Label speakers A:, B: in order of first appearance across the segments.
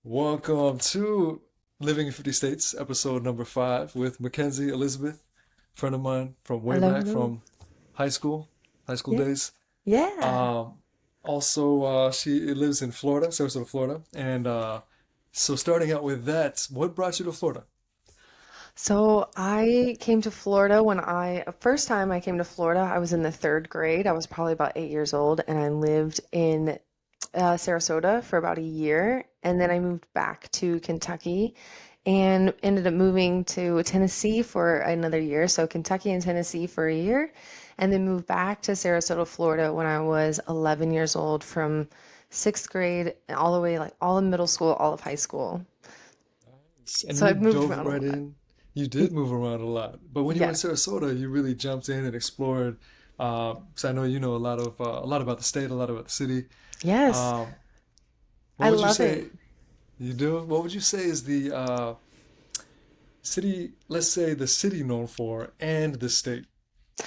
A: Welcome to Living in 50 States, episode number 5 with Mackenzie Elizabeth, friend of mine from way
B: Hello,
A: back
B: hello.
A: from high school, high school
B: Yeah.
A: days.
B: Yeah.
A: Um, also, she lives in Florida, Sarasota, Florida. And so starting out with that, what brought you to Florida?
B: So I came to Florida first time I came to Florida, I was in the third grade. I was probably about 8 years old, and I lived in Sarasota for about a year. And then I moved back to Kentucky and ended up moving to Tennessee for another year. So Kentucky and Tennessee for a year, and then moved back to Sarasota, Florida when I was 11 years old from sixth grade all the way, like all of middle school, all of high school.
A: And
B: So
A: you
B: I've moved
A: dove
B: around a
A: right
B: lot.
A: in. You
B: Y-
A: did move around a lot. But when you were in
B: Yes.
A: Sarasota, you really jumped in and explored. Because I know you know a lot about the state, a lot about the city.
B: Yes.
A: Um, what
B: I
A: would you
B: love it.
A: say you do? What would you say is the city, let's say the city known for and the state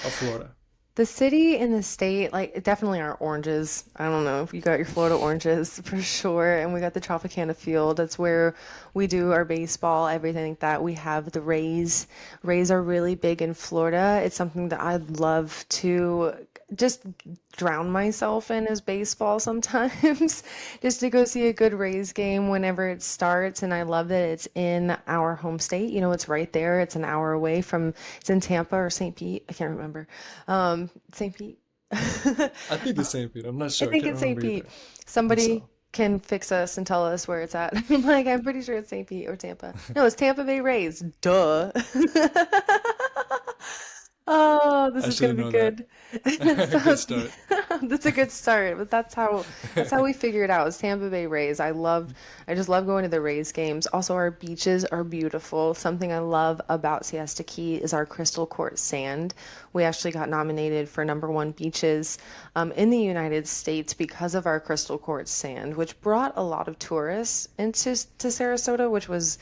A: of Florida?
B: The city and the state, like, it definitely are oranges. I don't know if you got your Florida oranges for sure. And we got the Tropicana Field. That's where we do our baseball, everything like that. We have the Rays. Rays are really big in Florida. It's something that I'd love to just drown myself in is baseball sometimes, just to go see a good Rays game whenever it starts. And I love that it's in our home state. It's right there. It's an hour away from, it's in Tampa or St. Pete. I can't remember. St. Pete.
A: I think it's St. Pete. I'm not
B: I
A: sure. I
B: think
A: can't
B: it's St.
A: remember
B: Pete.
A: either. I think
B: Somebody
A: so.
B: can fix us and tell us where it's at. I'm pretty sure it's St. Pete or Tampa. No, it's Tampa Bay Rays. Duh. Oh, this
A: I
B: is
A: should
B: gonna
A: have
B: be
A: known that.
B: good.
A: Good
B: So,
A: start.
B: that's a good start, but that's how we figure it out. It's Tampa Bay Rays. I just love going to the Rays games. Also, our beaches are beautiful. Something I love about Siesta Key is our crystal quartz sand. We actually got nominated for number one beaches in the United States because of our crystal quartz sand, which brought a lot of tourists to Sarasota, which was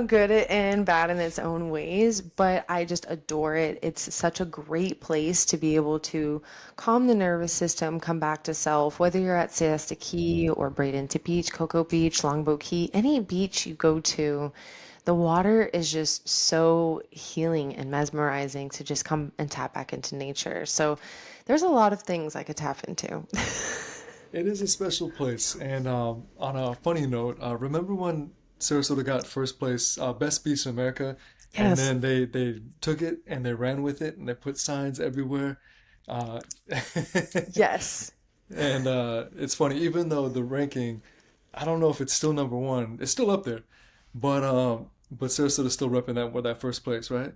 B: good and bad in its own ways, but I just adore it. It's such a great place to be able to calm the nervous system, come back to self, whether you're at Siesta Key or Bradenton Beach, Cocoa Beach, Longboat Key, any beach you go to, the water is just so healing and mesmerizing to just come and tap back into nature. So there's a lot of things I could tap into.
A: It is a special place. And on a funny note, remember when Sarasota got first place, best beach in America, and
B: Yes.
A: then they took it and they ran with it and they put signs everywhere. Uh,
B: Yes.
A: and it's funny, even though the ranking, I don't know if it's still number one. It's still up there, but Sarasota's still repping that with that first place, right?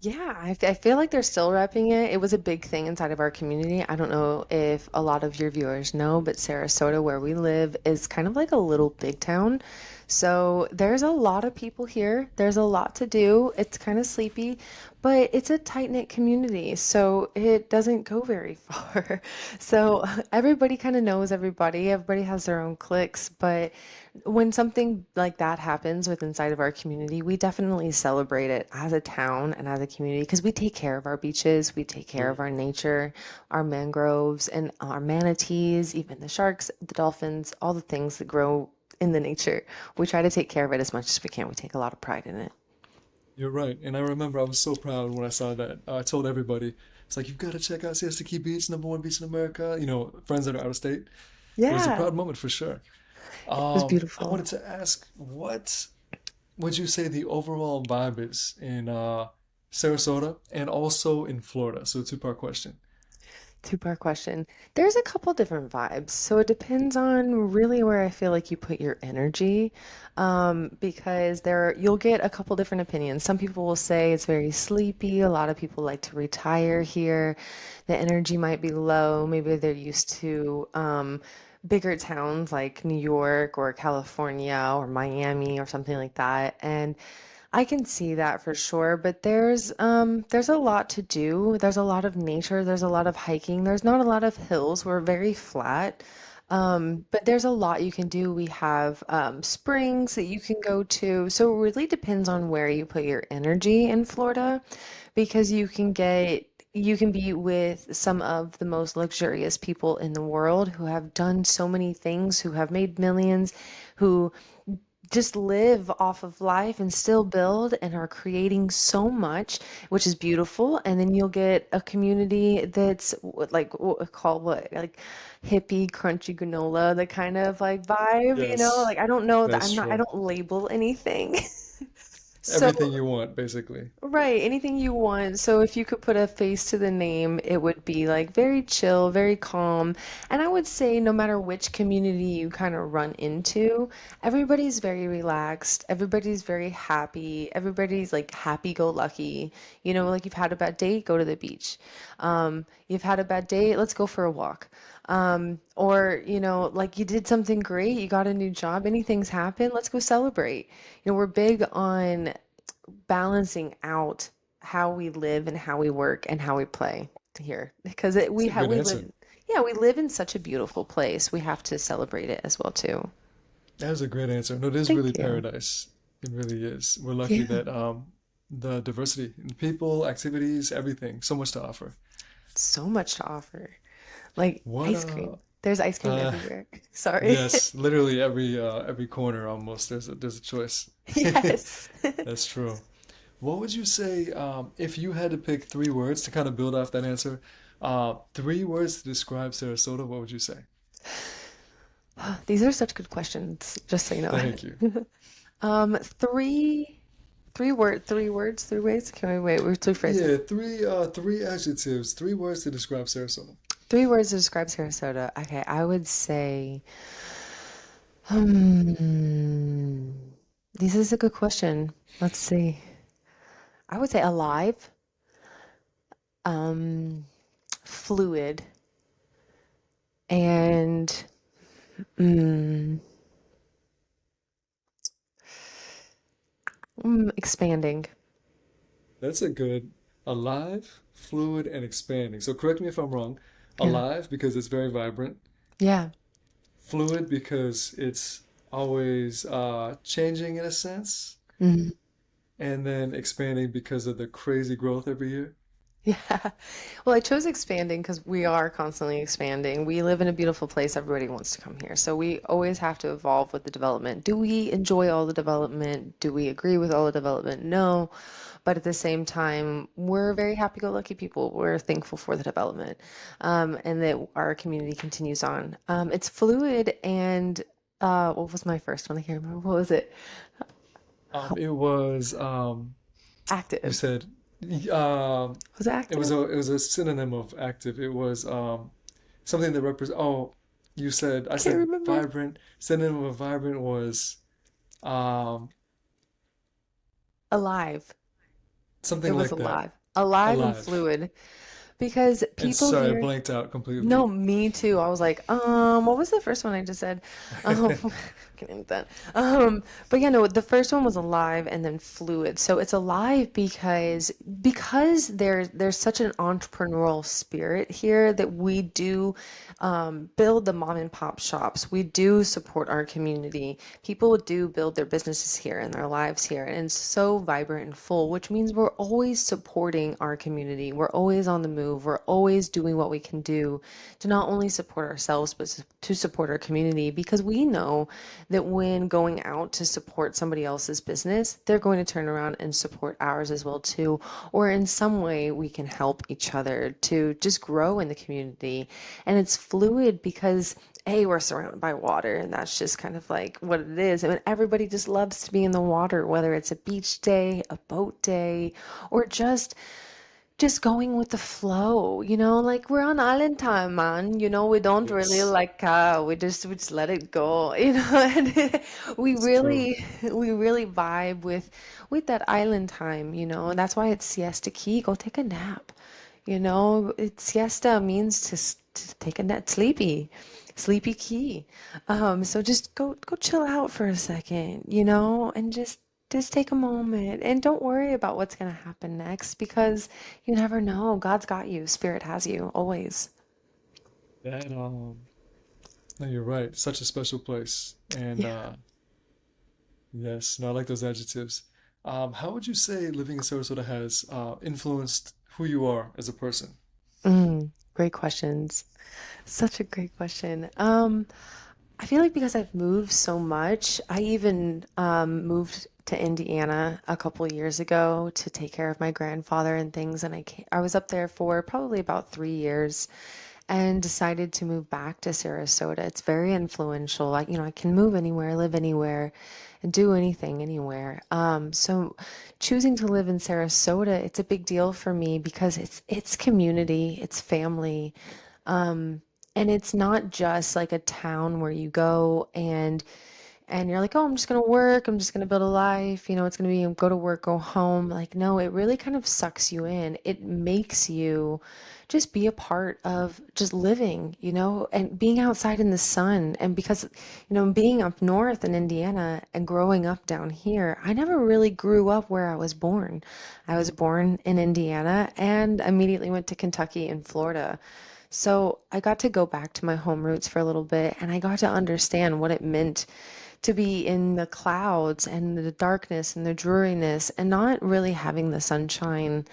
B: Yeah, I feel like they're still repping it. It was a big thing inside of our community. I don't know if a lot of your viewers know, but Sarasota, where we live, is kind of like a little big town. So there's a lot of people here. There's a lot to do. It's kind of sleepy, but it's a tight-knit community, so it doesn't go very far. So everybody kind of knows everybody. Everybody has their own cliques, but when something like that happens with inside of our community, we definitely celebrate it as a town and as a community because we take care of our beaches, we take care of our nature, our mangroves, and our manatees, even the sharks, the dolphins, all the things that grow in the nature. We try to take care of it as much as we can. We take a lot of pride in it.
A: You're right. And I remember I was so proud when I saw that. I told everybody, it's like, you've got to check out Siesta Key Beach, number one beach in America. You know, friends that are out of state. It was a
B: Yeah,
A: proud moment for sure.
B: it was
A: I
B: beautiful.
A: wanted to ask, what would you say the overall vibe is in Sarasota and also in Florida? So, two-part question.
B: Two-part question. There's a couple different vibes. So it depends on really where I feel like you put your energy. Because you'll get a couple different opinions. Some people will say it's very sleepy. A lot of people like to retire here. The energy might be low. Maybe they're used to bigger towns like New York or California or Miami or something like that. And I can see that for sure, but there's a lot to do. There's a lot of nature, there's a lot of hiking. There's not a lot of hills. We're very flat. But there's a lot you can do. We have springs that you can go to. So it really depends on where you put your energy in Florida because you can get you can be with some of the most luxurious people in the world who have done so many things, who have made millions, who just live off of life and still build and are creating so much, which is beautiful. And then you'll get a community that's like called what, like hippie, crunchy granola, the kind of like vibe,
A: Yes,
B: Like I don't know that
A: that's
B: I
A: true.
B: don't label anything. So
A: Everything you want, basically.
B: right, anything you want. So if you could put a face to the name, it would be like very chill, very calm. And I would say no matter which community you kind of run into, everybody's very relaxed, everybody's very happy, everybody's like happy-go-lucky. Like you've had a bad day, go to the beach. You've had a bad day, let's go for a walk. Or, like you did something great, you got a new job, anything's happened, let's go celebrate. We're big on balancing out how we live and how we work and how we play here because
A: It's a good
B: we
A: answer.
B: live, yeah, we live in such a beautiful place. We have to celebrate it as well too.
A: That was a great answer. No, it is really
B: Thank you.
A: paradise. It really is. We're lucky
B: Yeah,
A: that the diversity in people, activities, everything, so much to offer.
B: so much to offer. Like
A: What
B: ice cream. There's ice cream
A: uh
B: everywhere. Sorry.
A: yes, literally every corner almost there's a choice.
B: Yes.
A: That's true. What would you say if you had to pick three words to kind of build off that answer? Three words to describe Sarasota, what would you say?
B: These are such good questions, just so you know.
A: Thank you.
B: Three words, three ways. Can we wait? We're three phrases.
A: Yeah, three adjectives, three words to describe Sarasota.
B: Three words to describe Sarasota. Okay, I would say, hmm, this is a good question. Let's see. I would say alive, um, fluid, and mm, expanding.
A: That's a good alive, fluid, and expanding. So correct me if I'm wrong.
B: Yeah.
A: Alive because it's very vibrant,
B: Yeah.
A: fluid because it's always changing in a sense,
B: Mhm.
A: and then expanding because of the crazy growth every year.
B: Yeah. Well, I chose expanding because we are constantly expanding. We live in a beautiful place. Everybody wants to come here. So we always have to evolve with the development. Do we enjoy all the development? Do we agree with all the development? No. But at the same time, we're very happy-go-lucky people. We're thankful for the development, and that our community continues on. It's fluid and what was my first one? I can't remember. What was it?
A: It was you
B: Active.
A: said
B: Was it active?
A: it was a synonym of active. It was something that represents. Oh, you said I
B: Can't
A: said
B: remember.
A: vibrant. Synonym of vibrant was um
B: Alive. It
A: something
B: was
A: like that.
B: alive. Alive and
A: Alive.
B: fluid. Because
A: And
B: people
A: sorry, I
B: here,
A: blanked out completely.
B: no, me too. I was like, what was the first one I just said? Can't name that. But yeah, no, the first one was alive and then fluid. So it's alive because there's such an entrepreneurial spirit here that we do build the mom and pop shops. We do support our community. People do build their businesses here and their lives here, and it's so vibrant and full, which means we're always supporting our community. We're always on the move. We're always doing what we can do to not only support ourselves, but to support our community because we know that when going out to support somebody else's business, they're going to turn around and support ours as well too, or in some way we can help each other to just grow in the community. And it's fluid because we're surrounded by water, and that's just kind of like what it is. I mean, everybody just loves to be in the water, whether it's a beach day, a boat day, or just going with the flow, like we're on island time, man. We don't really
A: Yes,
B: like we just let it go, and we
A: it's true.
B: really we really vibe with that island time, and that's why it's siesta key. Go take a nap. Siesta means to take a nap, sleepy key. So just go chill out for a second, and just take a moment and don't worry about what's gonna happen next because you never know. God's got you. Spirit has you always.
A: That no, you're right. Such a special place. And
B: Yeah.
A: yes, no, I like those adjectives. How would you say living in Sarasota has influenced who you are as a person?
B: Great questions. Such a great question. I feel like because I've moved so much, I even moved to Indiana a couple years ago to take care of my grandfather and things, and I was up there for probably about 3 years, and decided to move back to Sarasota. It's very influential. I can move anywhere, live anywhere, and do anything anywhere. So choosing to live in Sarasota, it's a big deal for me because it's community, it's family. And it's not just like a town where you go and you're like, oh, I'm just gonna work, I'm just gonna build a life, it's gonna be go to work, go home. Like, no, it really kind of sucks you in. It makes you just be a part of just living, and being outside in the sun. And because, being up north in Indiana and growing up down here, I never really grew up where I was born. I was born in Indiana and immediately went to Kentucky and Florida. So I got to go back to my home roots for a little bit and I got to understand what it meant to be in the clouds and the darkness and the dreariness and not really having the sunshine,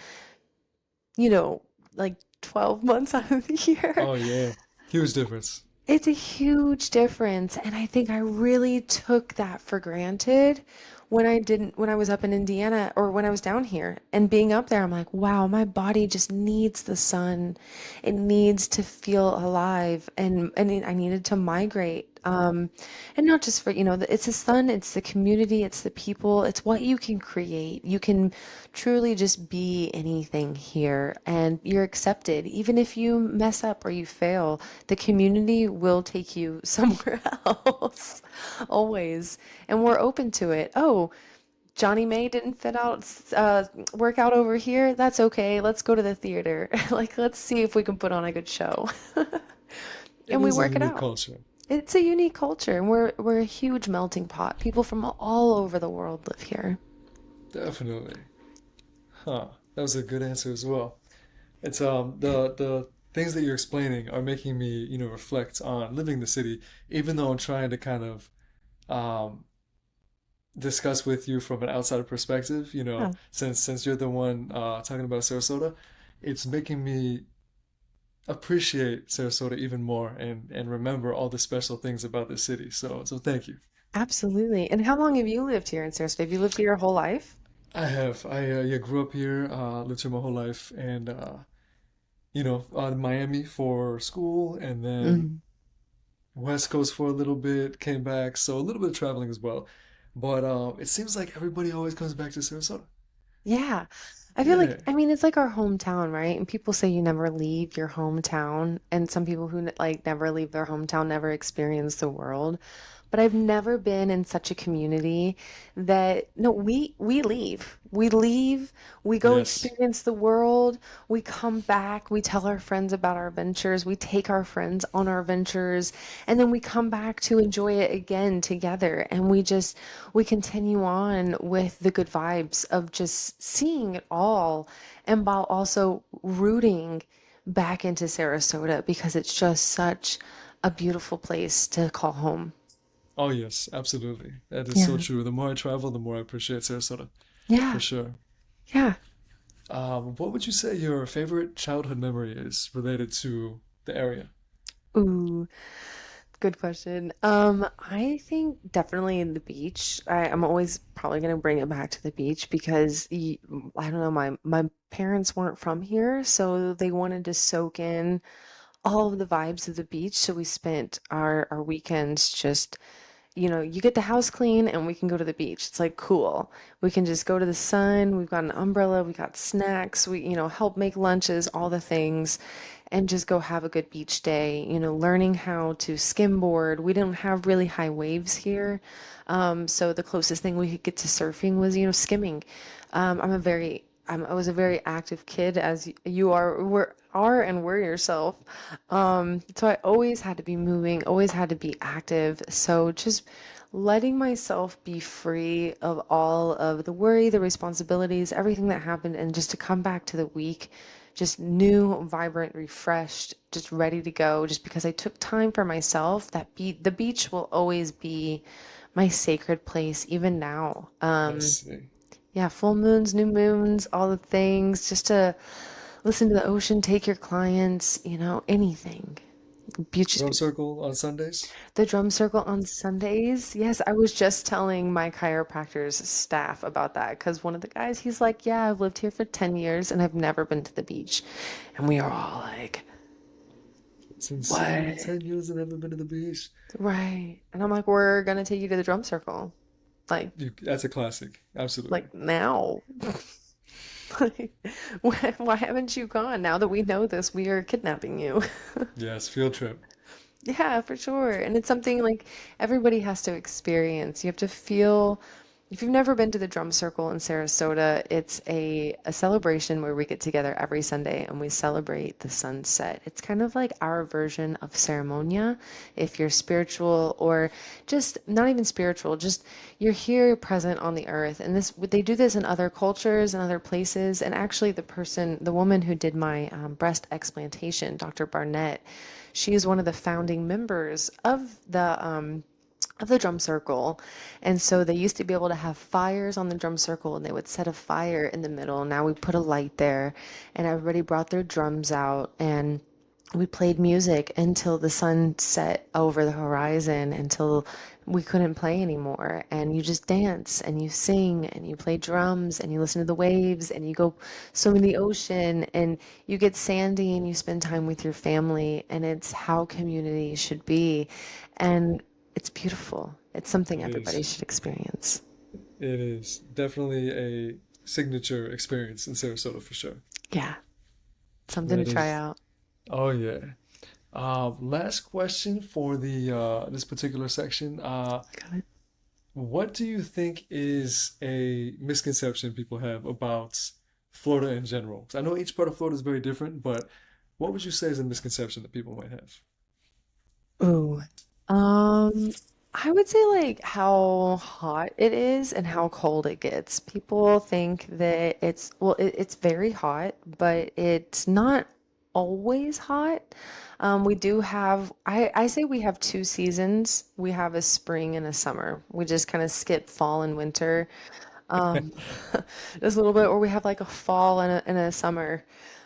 B: you know, like 12 months out of the year.
A: Oh yeah, huge difference.
B: It's a huge difference, and I think I really took that for granted when I was up in Indiana or when I was down here. And being up there, I'm like, wow, my body just needs the sun. It needs to feel alive, and I needed to migrate. And not just for, it's the sun, it's the community, it's the people, it's what you can create. You can truly just be anything here, and you're accepted. Even if you mess up or you fail, the community will take you somewhere else, always. And we're open to it. Oh, Johnny May didn't work out over here. That's okay. Let's go to the theater. Like, let's see if we can put on a good show.
A: It
B: And we
A: is a
B: work it
A: unique
B: out.
A: culture.
B: It's a unique culture, and we're a huge melting pot. People from all over the world live here.
A: Definitely. Huh. That was a good answer as well. It's the things that you're explaining are making me, reflect on living in the city, even though I'm trying to kind of um discuss with you from an outsider perspective,
B: Yeah.
A: since you're the one talking about Sarasota, it's making me appreciate Sarasota even more and remember all the special things about the city. So thank you.
B: Absolutely. And how long have you lived here in Sarasota? Have you lived here your whole life?
A: I have. I yeah, grew up here, lived here my whole life, and Miami for school, and then
B: Mhm.
A: West Coast for a little bit, came back, so a little bit of traveling as well. But it seems like everybody always comes back to Sarasota.
B: Yeah. I feel like,
A: Yeah.
B: I mean, it's like our hometown, right? And people say you never leave your hometown. And some people who like never leave their hometown never experience the world. But I've never been in such a community that no, we leave. We leave, we go
A: Yes.
B: experience the world, we come back, we tell our friends about our ventures, we take our friends on our ventures, and then we come back to enjoy it again together. And we continue on with the good vibes of just seeing it all and while also rooting back into Sarasota because it's just such a beautiful place to call home.
A: Oh, yes, absolutely. That is so
B: Yeah.
A: true. The more I travel, the more I appreciate Sarasota, for
B: Yeah.
A: sure.
B: Yeah.
A: What would you say your favorite childhood memory is related to the area?
B: Ooh, good question. I think definitely in the beach. I'm always probably gonna bring it back to the beach because I don't know, my parents weren't from here, so they wanted to soak in all of the vibes of the beach. So we spent our weekends just, you get the house clean and we can go to the beach. It's like cool. We can just go to the sun. We've got an umbrella, we got snacks, we, help make lunches, all the things, and just go have a good beach day, learning how to skimboard. We don't have really high waves here. So the closest thing we could get to surfing was, skimming. I was a very active kid, as you are and were yourself. So I always had to be moving, always had to be active. So just letting myself be free of all of the worry, the responsibilities, everything that happened, and just to come back to the week, just new, vibrant, refreshed, just ready to go. Just because I took time for myself, the beach will always be my sacred place, even now.
A: I see.
B: Yeah, full moons, new moons, all the things, just to listen to the ocean, take your clients, anything. Beach is
A: Drum
B: beautiful.
A: circle on Sundays?
B: The drum circle on Sundays. Yes, I was just telling my chiropractor's staff about that because one of the guys, he's like, "Yeah, I've lived here for 10 years and I've never been to the beach." And we are all like,
A: It's insane.
B: "What?"
A: 10 years and never been to the beach.
B: Right. And I'm like, "We're gonna take you to the drum circle." Like,
A: That's a classic. Absolutely.
B: now. Like, why haven't you gone? Now that we know this, we are kidnapping you.
A: Yes, field trip.
B: Yeah, for sure. And it's something like everybody has to experience. You have to feel, if you've never been to the drum circle in Sarasota, it's a celebration where we get together every Sunday and we celebrate the sunset. It's kind of like our version of ceremonia, if you're spiritual or just not even spiritual, just you're here present on the earth. And this, they do this in other cultures and other places. And actually, the woman who did my breast explantation, Dr. Barnett, she's one of the founding members of the drum circle. And so they used to be able to have fires on the drum circle and they would set a fire in the middle. Now we put a light there and everybody brought their drums out and we played music until the sun set over the horizon until we couldn't play anymore. And you just dance and you sing and you play drums and you listen to the waves and you go swim in the ocean and you get sandy and you spend time with your family. And it's how community should be. And it's beautiful. It's something
A: It
B: everybody
A: is.
B: should experience.
A: It is definitely a signature experience in Sarasota for sure.
B: Yeah, something to
A: That
B: try
A: is.
B: out.
A: Oh yeah. Last question for the this particular section.
B: Got it.
A: What do you think is a misconception people have about Florida in general? 'Cause I know each part of Florida is very different, but what would you say is a misconception that people might have?
B: Ooh. Um, I would say like how hot it is and how cold it gets. People think that it's very hot, but it's not always hot. We do have, I say we have two seasons. We have a spring and a summer. We just kind of skip fall and winter. Um, just a little bit, or we have like a fall and a summer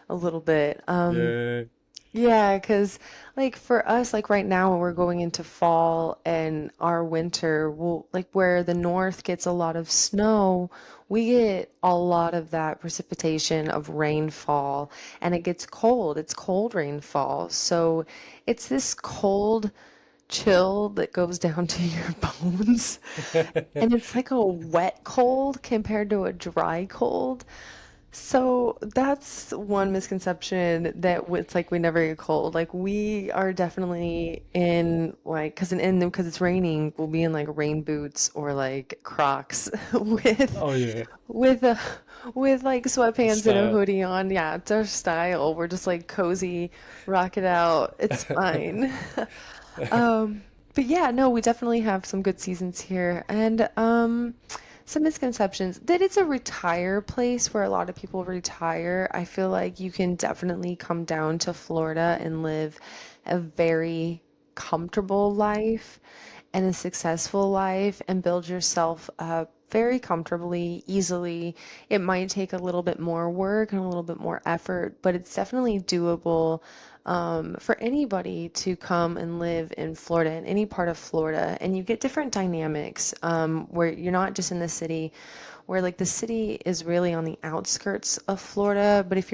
B: a little bit.
A: Yeah.
B: Yeah, because like for us, like right now when we're going into fall and our winter, will like where the north gets a lot of snow, we get a lot of that precipitation of rainfall and it gets cold. It's cold rainfall. So it's this cold chill that goes down to your bones. And it's like a wet cold compared to a dry cold. So that's one misconception that it's like we never get cold. Like we are definitely in like because it's raining, we'll be in like rain boots or like Crocs with
A: Oh yeah.
B: with a with like sweatpants and a
A: Style.
B: hoodie on. Yeah, it's our style. We're just like cozy, rock it out. It's fine. Um, but yeah, no, we definitely have some good seasons here. And some misconceptions that it's a retire place where a lot of people retire. I feel like you can definitely come down to Florida and live a very comfortable life and a successful life and build yourself up very comfortably, easily. It might take a little bit more work and a little bit more effort, but it's definitely doable for anybody to come and live in Florida, in any part of Florida. And you get different dynamics where you're not just in the city, where like the city is really on the outskirts of Florida, but if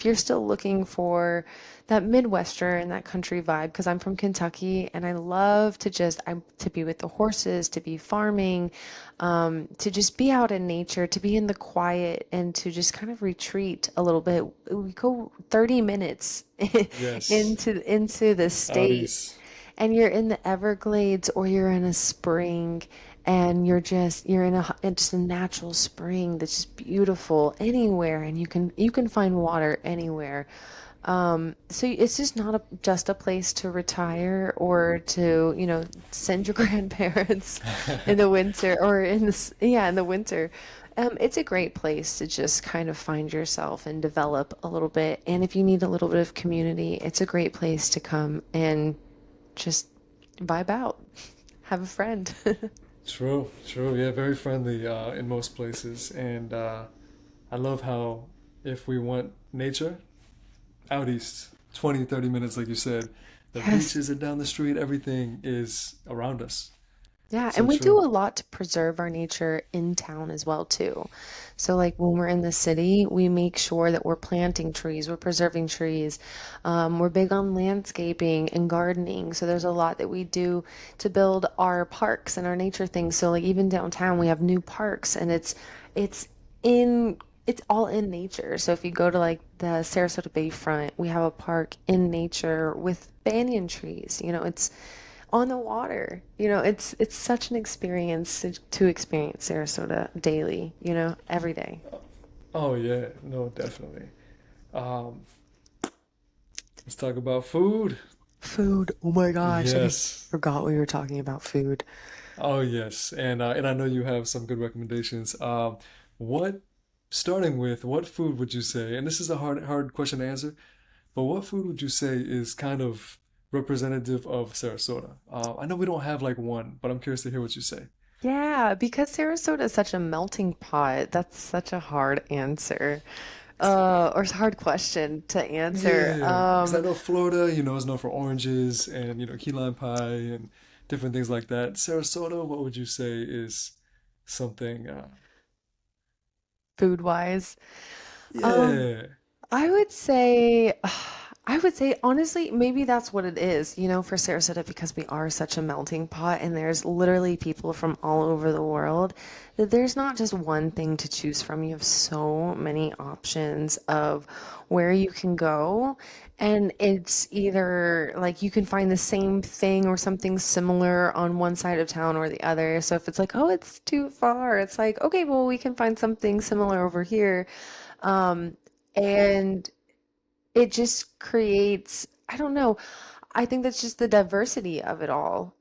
B: you're still looking for that Midwestern, that country vibe, because I'm from Kentucky and I love to be with the horses, to be farming, to just be out in nature, to be in the quiet and to just kind of retreat a little bit. We go 30 minutes
A: Yes.
B: into the state
A: Audis.
B: and you're in the Everglades or you're in a spring and you're in just a natural spring that's just beautiful anywhere and you can find water anywhere. So it's just not just a place to retire or to, send your grandparents in the winter or in the winter. It's a great place to just kind of find yourself and develop a little bit. And if you need a little bit of community, it's a great place to come and just vibe out, have a friend.
A: True, true. Yeah, very friendly in most places. And I love how if we want nature, out east, 20, 30 minutes, like you said. The
B: Yes.
A: beaches are down the street, everything is around us.
B: Yeah,
A: So
B: and we do
A: true.
B: a lot to preserve our nature in town as well too. So like when we're in the city, we make sure that we're planting trees, we're preserving trees. We're big on landscaping and gardening. So there's a lot that we do to build our parks and our nature things. So like even downtown, we have new parks and it's in it's all in nature. So if you go to like the Sarasota Bayfront, we have a park in nature with banyan trees. It's on the water. It's such an experience to experience Sarasota daily, every day.
A: Oh yeah, no, definitely. Um, let's talk about food.
B: Food. Oh my gosh, I
A: Yes.
B: forgot we were talking about food.
A: Oh yes, and I know you have some good recommendations. What starting with what food would you say? And this is a hard question to answer, but what food would you say is kind of representative of Sarasota? I know we don't have like one, but I'm curious to hear what you say.
B: Yeah, because Sarasota is such a melting pot. That's such a hard answer. Or hard question to answer.
A: Yeah, because I know Florida, is known for oranges and key lime pie and different things like that. Sarasota, what would you say is something?
B: Food wise. Um,
A: Yeah,
B: I would say, I would say honestly, maybe that's what it is, for Sarasota because we are such a melting pot and there's literally people from all over the world that there's not just one thing to choose from. You have so many options of where you can go. And it's either like you can find the same thing or something similar on one side of town or the other. So if it's like, oh, it's too far, it's like, okay, well, we can find something similar over here. Um, and it just creates, I don't know, I think that's just the diversity of it all.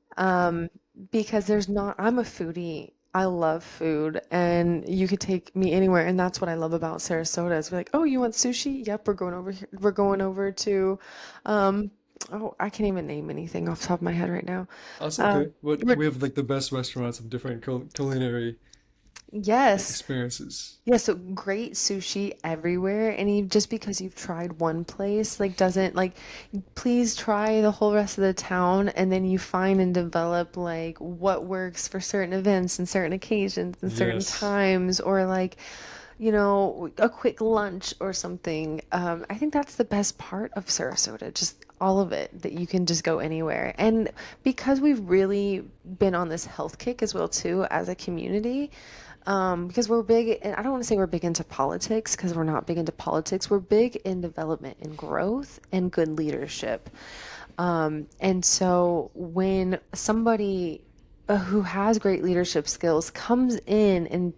B: Because I'm a foodie. I love food, and you could take me anywhere, and that's what I love about Sarasota. Is be like, oh, you want sushi? Yep, we're going over here. We're going over to, um, oh, I can't even name anything off the top of my head right now.
A: that's
B: Um,
A: okay. But
B: we're,
A: we have like the best restaurants of different culinary
B: yes.
A: experiences.
B: Yeah, so great sushi everywhere, and just because you've tried one place, like doesn't like, please try the whole rest of the town, and then you find and develop like what works for certain events and certain occasions and certain
A: Yes,
B: times, or like, a quick lunch or something. I think that's the best part of Sarasota, just all of it, that you can just go anywhere. And because we've really been on this health kick as well too as a community, because we're big, and I don't want to say we're big into politics because we're not big into politics. We're big in development and growth and good leadership. And so when somebody who has great leadership skills comes in and,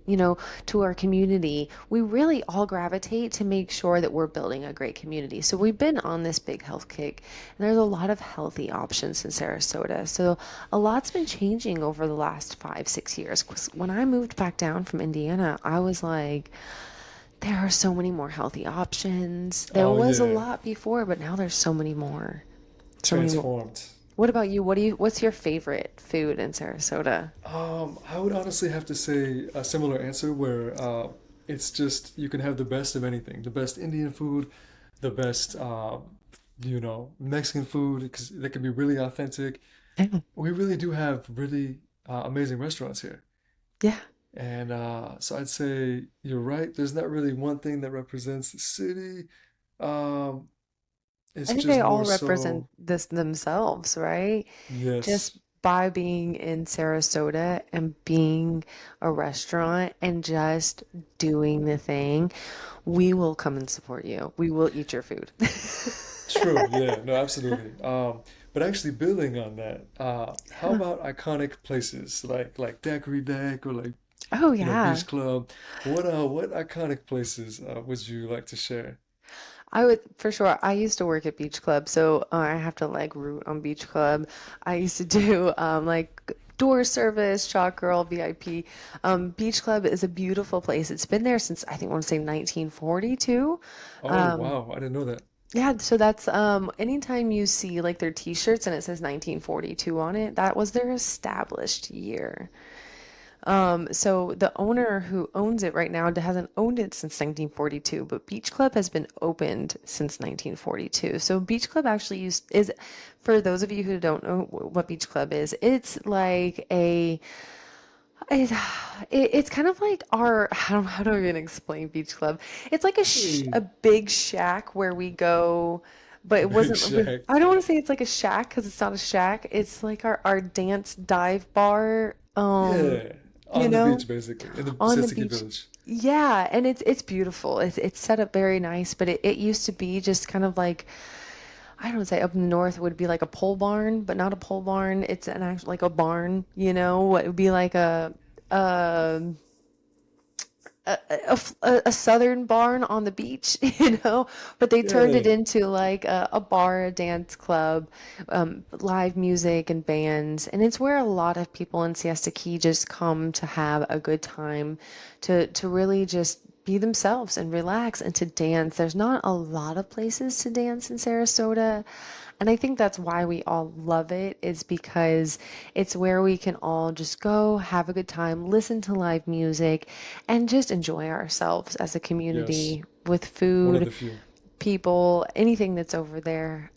B: to our community, we really all gravitate to make sure that we're building a great community. So we've been on this big health kick, and there's a lot of healthy options in Sarasota. So a lot's been changing over the last 5, 6 years. 'Cause when I moved back down from Indiana, I was like, there are so many more healthy options. There
A: oh
B: was a
A: yeah,
B: lot before, but now there's so many more. So many more.
A: transformed.
B: What about you? What's your favorite food in Sarasota?
A: I would honestly have to say a similar answer where it's just you can have the best of anything, the best Indian food, the best Mexican food because they can be really authentic.
B: Yeah.
A: We really do have really amazing restaurants here.
B: Yeah.
A: And so I'd say you're right. There's not really one thing that represents the city. Um,
B: I
A: it's
B: think
A: just
B: they all
A: more
B: represent
A: so,
B: this themselves, right?
A: yes,
B: Just by being in Sarasota and being a restaurant and just doing the thing, we will come and support you. We will eat your food.
A: true. Yeah, no, absolutely. But actually building on that, how
B: Yeah.
A: about iconic places like Daiquiri Deck or like,
B: Oh yeah.
A: Beach Club? What iconic places would you like to share?
B: I would for sure. I used to work at Beach Club, so I have to like root on Beach Club. I used to do like door service, Chalk Girl, VIP. Beach Club is a beautiful place. It's been there since I think I want to say 1942.
A: Oh,
B: Um,
A: wow, I didn't know that.
B: yeah, so that's anytime you see like their t-shirts and it says 1942 on it, that was their established year. So the owner who owns it right now hasn't owned it since 1942, but Beach Club has been opened since 1942. So Beach Club actually is, for those of you who don't know what Beach Club is, it's like it, it's kind of like our, how do I even explain Beach Club? It's like a
A: Hey,
B: big shack where we go, but it
A: Big
B: wasn't,
A: Shack.
B: I don't want to say it's like a shack because it's not a shack. It's like our dance dive bar,
A: Yeah,
B: you
A: on the
B: know,
A: beach basically, in the
B: on the
A: Siskiyou
B: beach.
A: Village.
B: Yeah, and it's beautiful. It's set up very nice, but it used to be just kind of like, I don't say up north would be like a pole barn, but not a pole barn. It's an actual like a barn, you know. It would be like a a southern barn on the beach, you know, but they turned it
A: Yeah,
B: into like a bar, a dance club, live music and bands, and it's where a lot of people in Siesta Key just come to have a good time, to really just be themselves and relax and to dance. There's not a lot of places to dance in Sarasota. And I think that's why we all love it, is because it's where we can all just go, have a good time, listen to live music, and just enjoy ourselves as a
A: yes,
B: community with
A: one of
B: food,
A: the few.
B: people, anything that's over there.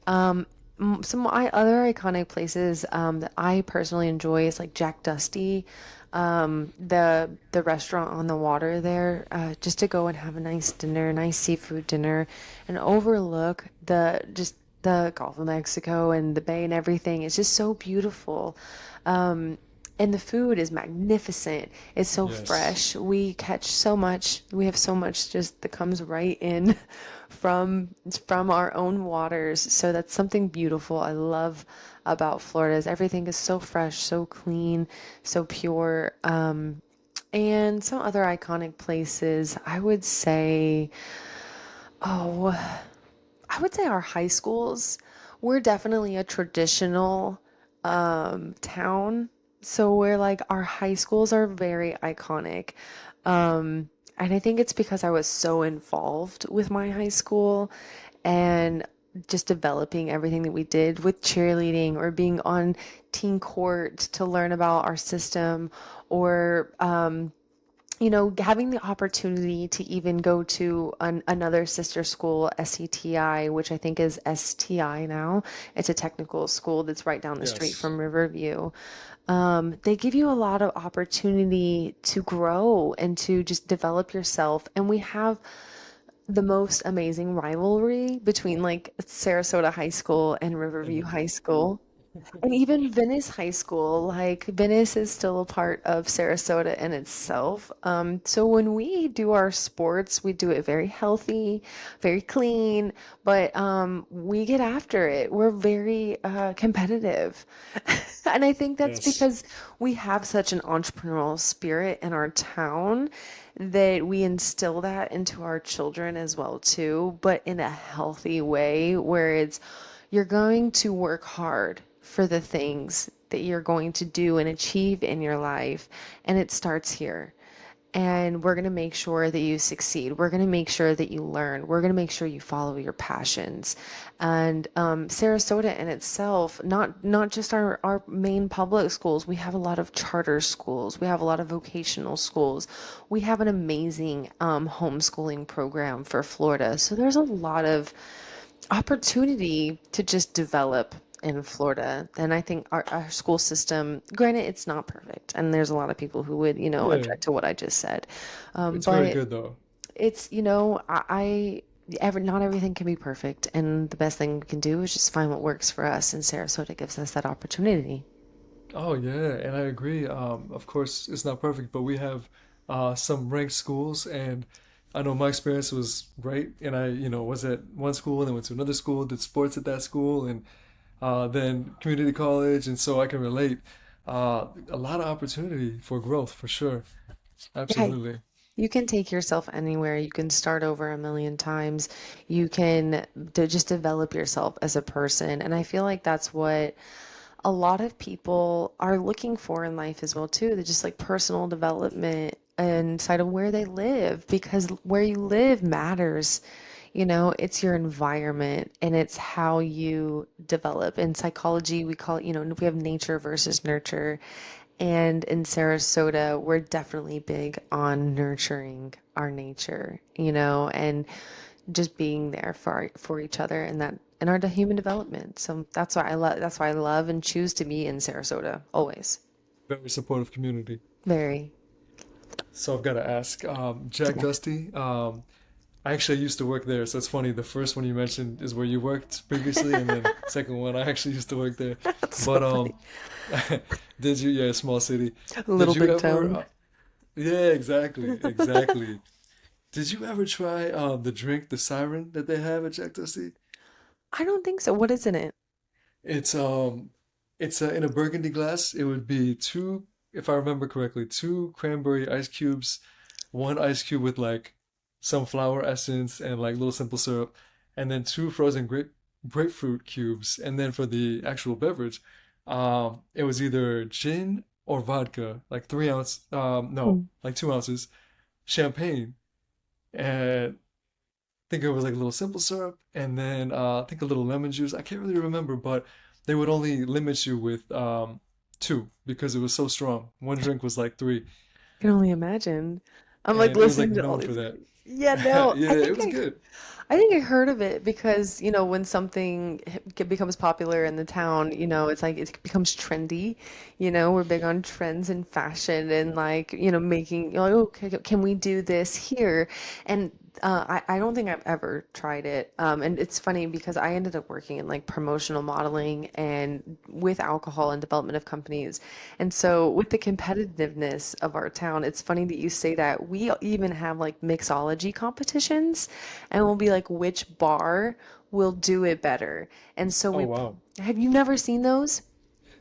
B: Some other iconic places that I personally enjoy is like Jack Dusty, the restaurant on the water there, just to go and have a nice dinner, nice seafood dinner, and overlook the Gulf of Mexico and the bay and everything. It's just so beautiful. Um, and the food is magnificent. It's so
A: Yes,
B: fresh. We catch so much. We have so much just that comes right in from our own waters. So that's something beautiful I love about Florida is everything is so fresh, so clean, so pure. And some other iconic places, oh, I would say our high schools. We're definitely a traditional town. So we're like our high schools are very iconic. And I think it's because I was so involved with my high school and just developing everything that we did with cheerleading or being on teen court to learn about our system or having the opportunity to even go to another sister school, SETI, which I think is STI now. It's a technical school that's right down the street
A: yes,
B: from Riverview. They give you a lot of opportunity to grow and to just develop yourself. And we have the most amazing rivalry between like Sarasota High School and
A: and
B: Riverview
A: the
B: High School. And even Venice High School, like Venice is still a part of Sarasota in itself. So when we do our sports, we do it very healthy, very clean, but we get after it. We're very competitive. And I think that's
A: yes,
B: because we have such an entrepreneurial spirit in our town that we instill that into our children as well too, but in a healthy way where it's you're going to work hard for the things that you're going to do and achieve in your life. And it starts here. And we're going to make sure that you succeed. We're going to make sure that you learn. We're going to make sure you follow your passions. And Sarasota in itself, not just our main public schools, we have a lot of charter schools. We have a lot of vocational schools. We have an amazing homeschooling program for Florida. So there's a lot of opportunity to just develop in Florida. And I think our school system, granted, it's not perfect. And there's a lot of people who would,
A: yeah.
B: object to what I just said.
A: It's very
B: But
A: good though.
B: it's, not everything can be perfect. And the best thing we can do is just find what works for us. And Sarasota gives us that opportunity.
A: Oh yeah, and I agree. Of course, it's not perfect, but we have some ranked schools, and I know my experience was great. And I, was at one school and then went to another school, did sports at that school, and then community college, and so I can relate. A lot of opportunity for growth, for sure.
B: Yeah,
A: Absolutely.
B: you can take yourself anywhere. You can start over a million times. You can just develop yourself as a person. And I feel like that's what a lot of people are looking for in life as well too. They're just like personal development inside of where they live because where you live matters. It's your environment and it's how you develop. In psychology, we call it, we have nature versus nurture. And in Sarasota, we're definitely big on nurturing our nature, and just being there for each other and that and our human development. So that's why I love and choose to be in Sarasota always.
A: Very supportive community.
B: Very.
A: So I've got to ask, Jack
B: Yeah.
A: Dusty. I actually used to work there, so it's funny. The first one you mentioned is where you worked previously, and then second one I actually used to work there.
B: That's so
A: But
B: funny.
A: did you? Yeah, small city.
B: A
A: Did
B: little
A: you
B: big
A: ever?
B: town.
A: Yeah, exactly, exactly. Did you ever try the drink, the Siren that they have at Jack Dusty?
B: I don't think so. What is in it?
A: It's in a burgundy glass. It would be two, if I remember correctly, two cranberry ice cubes, one ice cube with like some flower essence and like little simple syrup, and then two frozen grapefruit cubes. And then for the actual beverage, it was either gin or vodka, like 3 ounce, no,
B: Hmm.
A: like 2 ounces, champagne, and think it was like a little simple syrup and then I think a little lemon juice. I can't really remember, but they would only limit you with two because it was so strong. One drink was like three,
B: I can only imagine. I'm like
A: and it was like
B: listening to all
A: known for
B: these
A: that.
B: ingredients. Yeah, no,
A: Yeah, it was good.
B: I think I heard of it because, when something becomes popular in the town, it's like it becomes trendy. We're big on trends and fashion and like, making, oh, okay, can we do this here? And I don't think I've ever tried it. And it's funny because I ended up working in like promotional modeling and with alcohol and development of companies. And so with the competitiveness of our town, it's funny that you say that. We even have like mixology competitions and we'll be like, which bar will do it better? And so
A: Oh wow.
B: have you never seen those?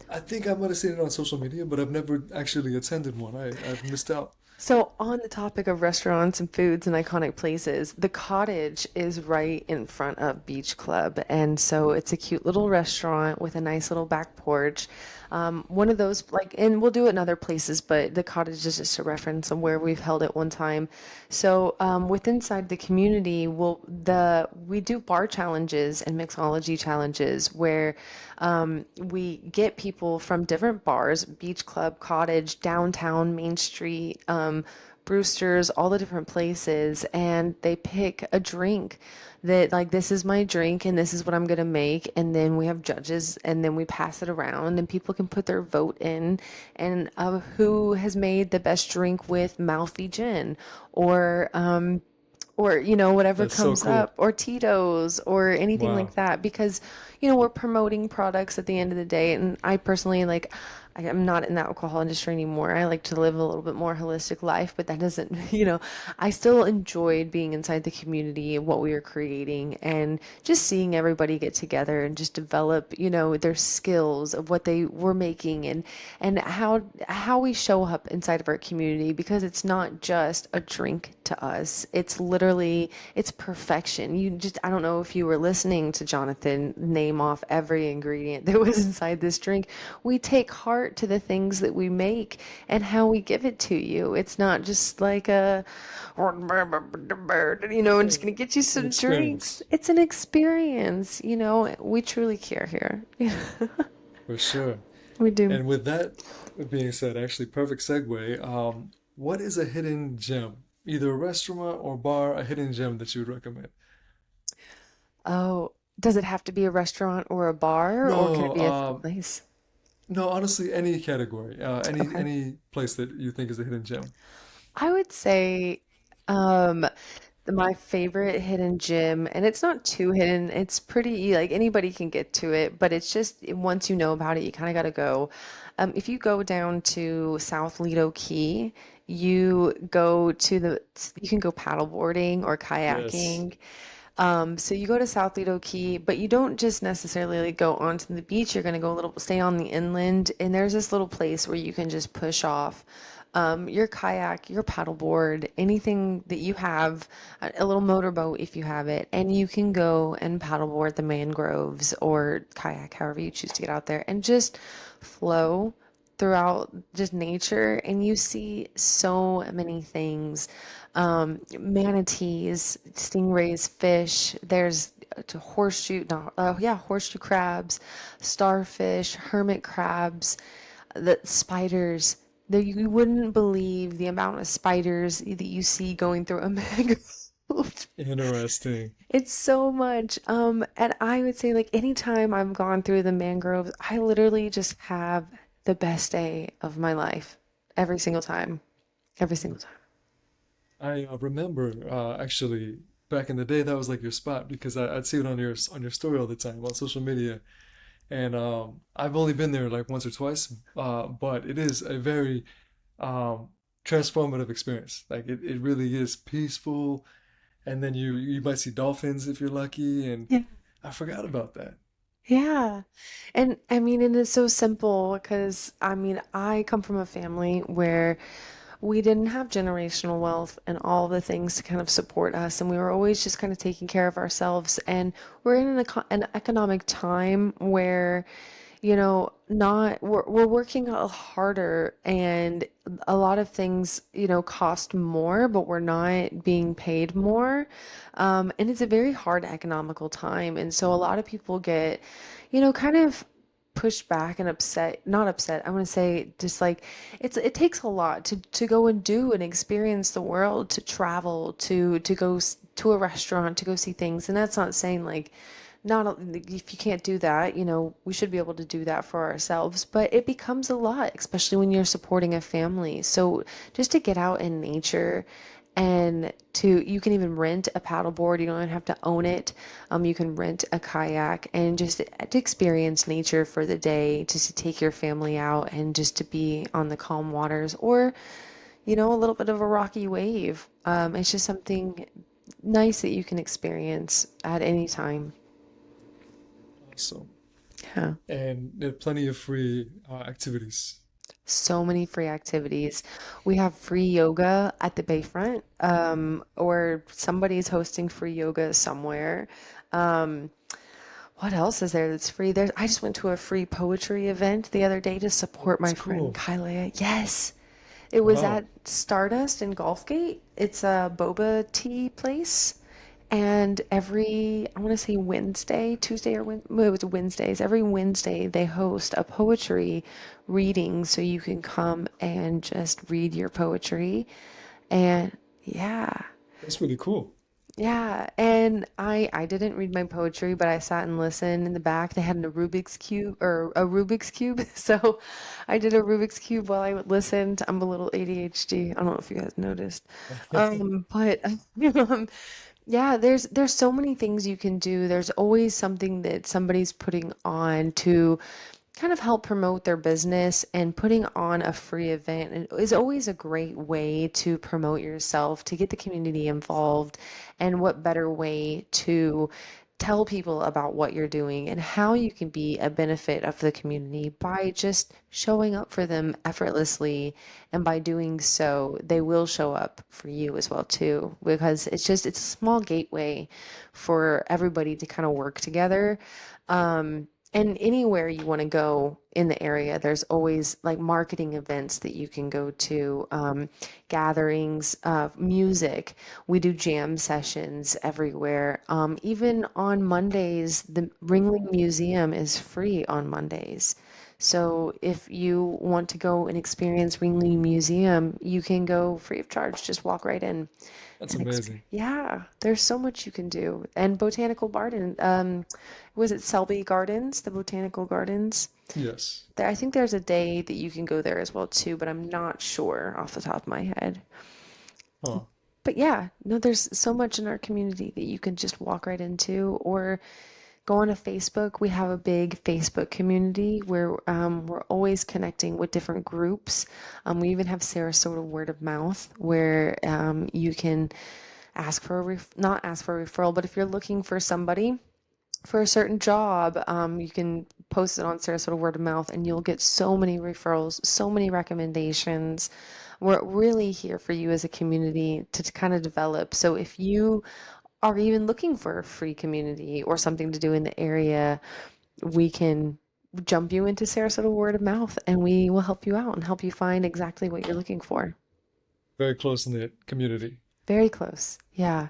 A: I think I might have seen it on social media, but I've never actually attended one. I've missed out.
B: So, on the topic of restaurants and foods and iconic places, the Cottage is right in front of Beach Club. And so it's a cute little restaurant with a nice little back porch. One of those, like, and we'll do it in other places, but the Cottage is just a reference on where we've held it one time. So, with inside the community, we do bar challenges and mixology challenges where we get people from different bars, Beach Club, Cottage, downtown, Main Street, Brewster's, all the different places, and they pick a drink that, like, this is my drink and this is what I'm gonna make. And then we have judges and then we pass it around and people can put their vote in and who has made the best drink with Malfi gin or whatever
A: That's so
B: comes
A: cool.
B: up, or Tito's, or anything like
A: Wow.
B: that, because, we're promoting products at the end of the day. And I personally, like, I'm not in the alcohol industry anymore. I like to live a little bit more holistic life, but that doesn't, I still enjoyed being inside the community and what we were creating and just seeing everybody get together and just develop, their skills of what they were making and how we show up inside of our community, because it's not just a drink to us. It's literally, it's perfection. I don't know if you were listening to Jonathan name off every ingredient that was inside this drink. We take heart to the things that we make and how we give it to you. It's not just like I'm just gonna get you
A: An
B: some drinks.
A: experience,
B: It's an experience. We truly care here.
A: for sure.
B: We do.
A: And with that being said, actually, perfect segue. What is a hidden gem? Either a restaurant or bar, a hidden gem that you would recommend?
B: Oh, does it have to be a restaurant or a bar, or can it
A: No,
B: be a place?
A: no, honestly, any category,
B: Okay.
A: any place that you think is a hidden gem.
B: I would say um my favorite hidden gem, and it's not too hidden, it's pretty like anybody can get to it, but it's just once you know about it, you kind of got to go. If you go down to South Lido Key, you can go paddleboarding or
A: Yes,
B: kayaking. So you go to South Lido Key, but you don't just necessarily like go onto the beach. You're gonna go a little, stay on the inland, and there's this little place where you can just push off your kayak, your paddleboard, anything that you have, a little motorboat if you have it, and you can go and paddleboard the mangroves or kayak, however you choose to get out there, and just flow throughout just nature, and you see so many things, manatees, stingrays, fish. There's to horseshoe, no, yeah, horseshoe crabs, starfish, hermit crabs. The spiders, you wouldn't believe the amount of spiders that you see going through a mangrove.
A: Interesting.
B: It's so much. And I would say like anytime I've gone through the mangroves, I literally just have the best day of my life every single time. Every single time.
A: I remember actually back in the day that was like your spot because I'd see it on your story all the time on social media, and I've only been there like once or twice, but it is a very um, transformative experience. Like it really is peaceful, and then you might see dolphins if you're lucky, and
B: Yeah.
A: I forgot about that.
B: Yeah. And I mean, it is so simple because I mean, I come from a family where we didn't have generational wealth and all the things to kind of support us, and we were always just kind of taking care of ourselves. And we're in an economic time where, not we're working a little harder, and a lot of things, cost more, but we're not being paid more. And it's a very hard economical time, and so a lot of people get, kind of pushed back and upset, not upset, I want to say just like it takes a lot to go and do and experience the world, to travel, to go to a restaurant, to go see things. And that's not saying like not if you can't do that, we should be able to do that for ourselves, but it becomes a lot, especially when you're supporting a family. So just to get out in nature, and you can even rent a paddleboard. You don't even have to own it. You can rent a kayak and just to experience nature for the day, just to take your family out and just to be on the calm waters, or, a little bit of a rocky wave. It's just something nice that you can experience at any time.
A: Awesome.
B: Yeah.
A: And there are plenty of free activities.
B: So many free activities. We have free yoga at the Bayfront, or somebody's hosting free yoga somewhere. Um, what else is there that's free? I just went to a free poetry event the other day to
A: Oh,
B: support
A: that's
B: my friend
A: cool.
B: Kyla. Yes, it was
A: Wow.
B: at Stardust in Gulfgate. It's a boba tea place. And I want to say Wednesday, Tuesday or it was Wednesdays. Every Wednesday they host a poetry reading, so you can come and just read your poetry. And yeah,
A: That's really cool.
B: yeah. And I didn't read my poetry, but I sat and listened in the back. They had a Rubik's cube. So I did a Rubik's cube while I listened. I'm a little ADHD. I don't know if you guys noticed. But yeah, there's so many things you can do. There's always something that somebody's putting on to kind of help promote their business, and putting on a free event is always a great way to promote yourself, to get the community involved. And what better way to tell people about what you're doing and how you can be a benefit of the community by just showing up for them effortlessly. And by doing so, they will show up for you as well too, because it's a small gateway for everybody to kind of work together. And anywhere you want to go in the area, there's always like marketing events that you can go to, gatherings of music. We do jam sessions everywhere. Even on Mondays, the Ringling Museum is free on Mondays. So if you want to go and experience Ringling Museum, you can go free of charge. Just walk right in
A: That's
B: and experience.
A: amazing.
B: Yeah, there's so much you can do. And Botanical Garden, was it Selby Gardens, the Botanical Gardens?
A: Yes.
B: I think there's a day that you can go there as well too, but I'm not sure off the top of my head.
A: Huh.
B: But yeah, no, there's so much in our community that you can just walk right into, or go on to Facebook. We have a big Facebook community where we're always connecting with different groups. We even have Sarasota Word of Mouth, where you can not ask for a referral, but if you're looking for somebody for a certain job, you can post it on Sarasota Word of Mouth, and you'll get so many referrals, so many recommendations. We're really here for you as a community to kind of develop. So if you are even looking for a free community or something to do in the area, we can jump you into Sarasota Word of Mouth, and we will help you out and help you find exactly what you're looking for.
A: Very close-knit community.
B: Very close. Yeah,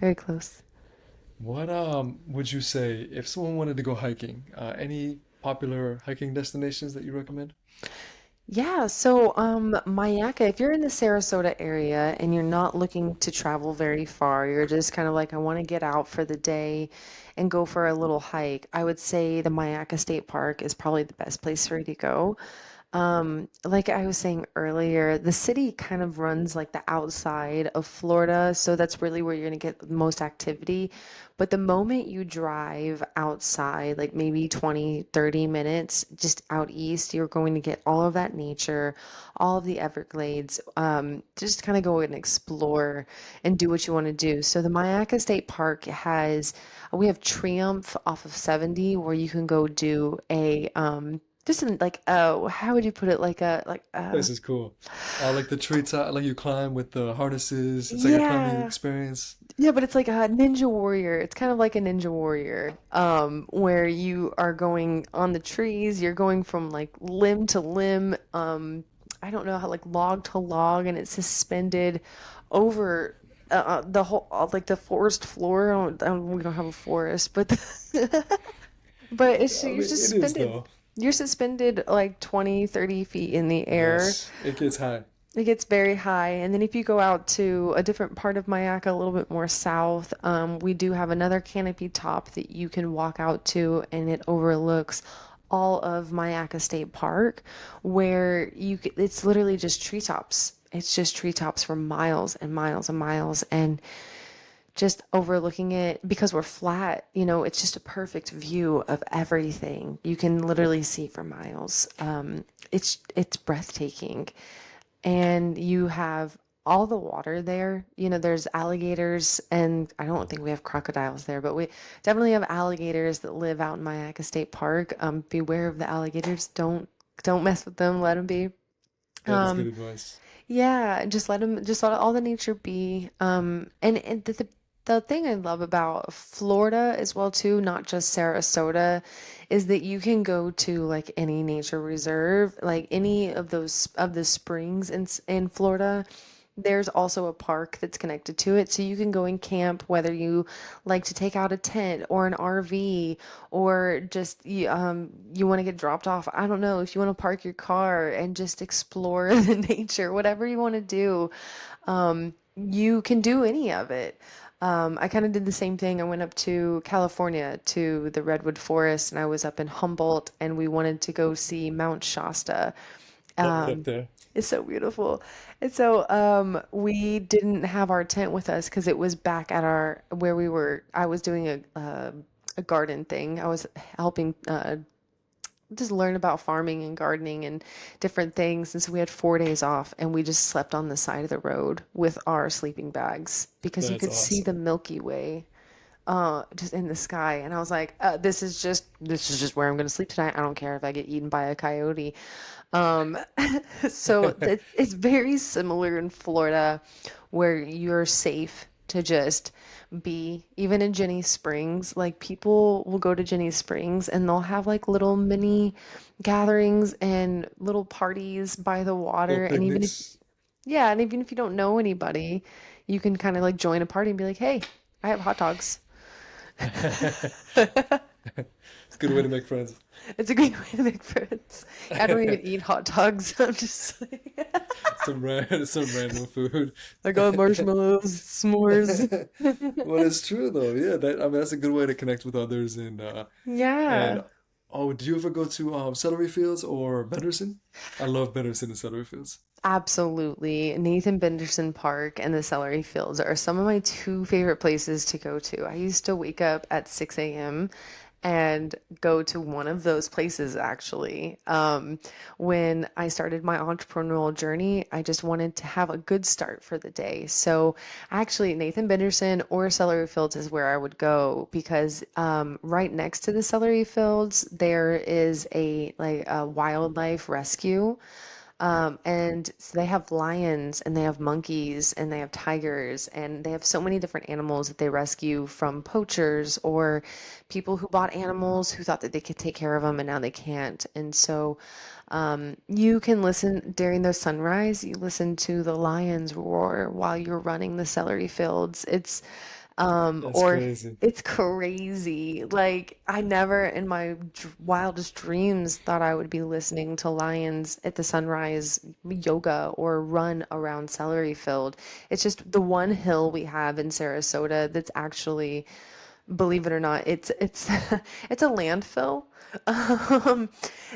B: very close.
A: What would you say if someone wanted to go hiking? Any popular hiking destinations that you recommend?
B: Yeah, so Mayaka, if you're in the Sarasota area and you're not looking to travel very far, you're just kind of like, I want to get out for the day and go for a little hike, I would say the Mayaka State Park is probably the best place for you to go. Like I was saying earlier, the city kind of runs like the outside of Florida, so that's really where you're gonna get the most activity. But the moment you drive outside, like maybe 20, 30 minutes just out east, you're going to get all of that nature, all of the Everglades. Just kind of go and explore and do what you want to do. So the Mayaca State Park has, we have Triumph off of 70 where you can go do a just in like how would you put it
A: This is cool. Like the treetop, like you climb with the harnesses. It's like a climbing
B: yeah.
A: experience.
B: Yeah, but it's like a ninja warrior. It's kind of like a ninja warrior, where you are going on the trees. You're going from like limb to limb. I don't know how like log to log, and it's suspended over the whole like the forest floor. We don't have a forest, but but it's
A: I
B: you're
A: mean, it is
B: suspended.
A: though.
B: You're suspended like 20, 30 feet in the air.
A: Yes, it gets high.
B: It gets very high. And then if you go out to a different part of Mayaca, a little bit more south, we do have another canopy top that you can walk out to, and it overlooks all of Mayaca State Park, where it's literally just treetops. It's just treetops for miles and miles and miles, and just overlooking it because we're flat, it's just a perfect view of everything. You can literally see for miles. It's breathtaking, and you have all the water there. There's alligators, and I don't think we have crocodiles there, but we definitely have alligators that live out in Mayaca State Park. Beware of the alligators. Don't mess with them. Let them be.
A: That is good
B: Um,
A: advice.
B: yeah, just let all the nature be. And the thing I love about Florida as well too, not just Sarasota, is that you can go to like any nature reserve, like any of those of the springs in Florida. There's also a park that's connected to it, so you can go and camp whether you like to take out a tent or an RV, or just you want to get dropped off. I don't know if you want to park your car and just explore the nature, whatever you want to do. You can do any of it. I kind of did the same thing. I went up to California to the Redwood Forest, and I was up in Humboldt, and we wanted to go see Mount Shasta.
A: Love it up
B: Um,
A: there.
B: it's so beautiful. And so we didn't have our tent with us because it was back at our where we were. I was doing a garden thing. I was helping just learn about farming and gardening and different things. And so we had 4 days off, and we just slept on the side of the road with our sleeping bags because you
A: That's
B: could see the
A: awesome.
B: Milky Way just in the sky. And I was like, this is just where I'm gonna sleep tonight. I don't care if I get eaten by a coyote. Um, so it's very similar in Florida, where you're safe to just be. Even in Jenny Springs, like people will go to Jenny Springs and they'll have like little mini gatherings and little parties by the
A: Little
B: water. And
A: picnics.
B: yeah, and even if you don't know anybody, you can kind of like join a party and be like, hey, I have hot dogs.
A: It's a good way to make friends.
B: It's a great way to make friends. I don't even eat hot dogs. I'm just like,
A: Some random food.
B: I got marshmallows, s'mores.
A: Well, it's true though. Yeah, that I mean that's a good way to connect with others and
B: Yeah,
A: oh, do you ever go to celery fields or Benderson? I love Benderson and celery fields.
B: absolutely. Nathan Benderson Park and the Celery Fields are some of my two favorite places to go to. I used to wake up at 6 a.m. and go to one of those places actually. When I started my entrepreneurial journey, I just wanted to have a good start for the day. So actually, Nathan Benderson or Celery Fields is where I would go because right next to the Celery Fields, there is a wildlife rescue. And so they have lions and they have monkeys and they have tigers and they have so many different animals that they rescue from poachers or people who bought animals who thought that they could take care of them and now they can't. And so you can listen during the sunrise, you listen to the lions roar while you're running the celery fields.
A: That's
B: Or
A: crazy.
B: it's crazy. Like, I never in my wildest dreams thought I would be listening to lions at the sunrise yoga or run around celery field. It's just the one hill we have in Sarasota that's actually, believe it or not, it's it's a landfill. Um,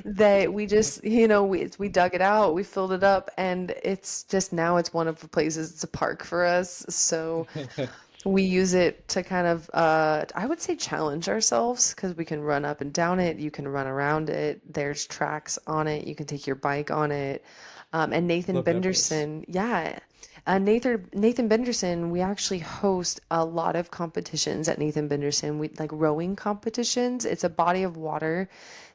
B: that we just, we dug it out, we filled it up, and it's just now it's one of the places, it's a park for us. So we use it to kind of, I would say, challenge ourselves because we can run up and down it. You can run around it. There's tracks on it. You can take your bike on it. And Nathan
A: Love that place.
B: Benderson, yeah. Nathan Benderson, we actually host a lot of competitions at Nathan Benderson. We like rowing competitions. It's a body of water.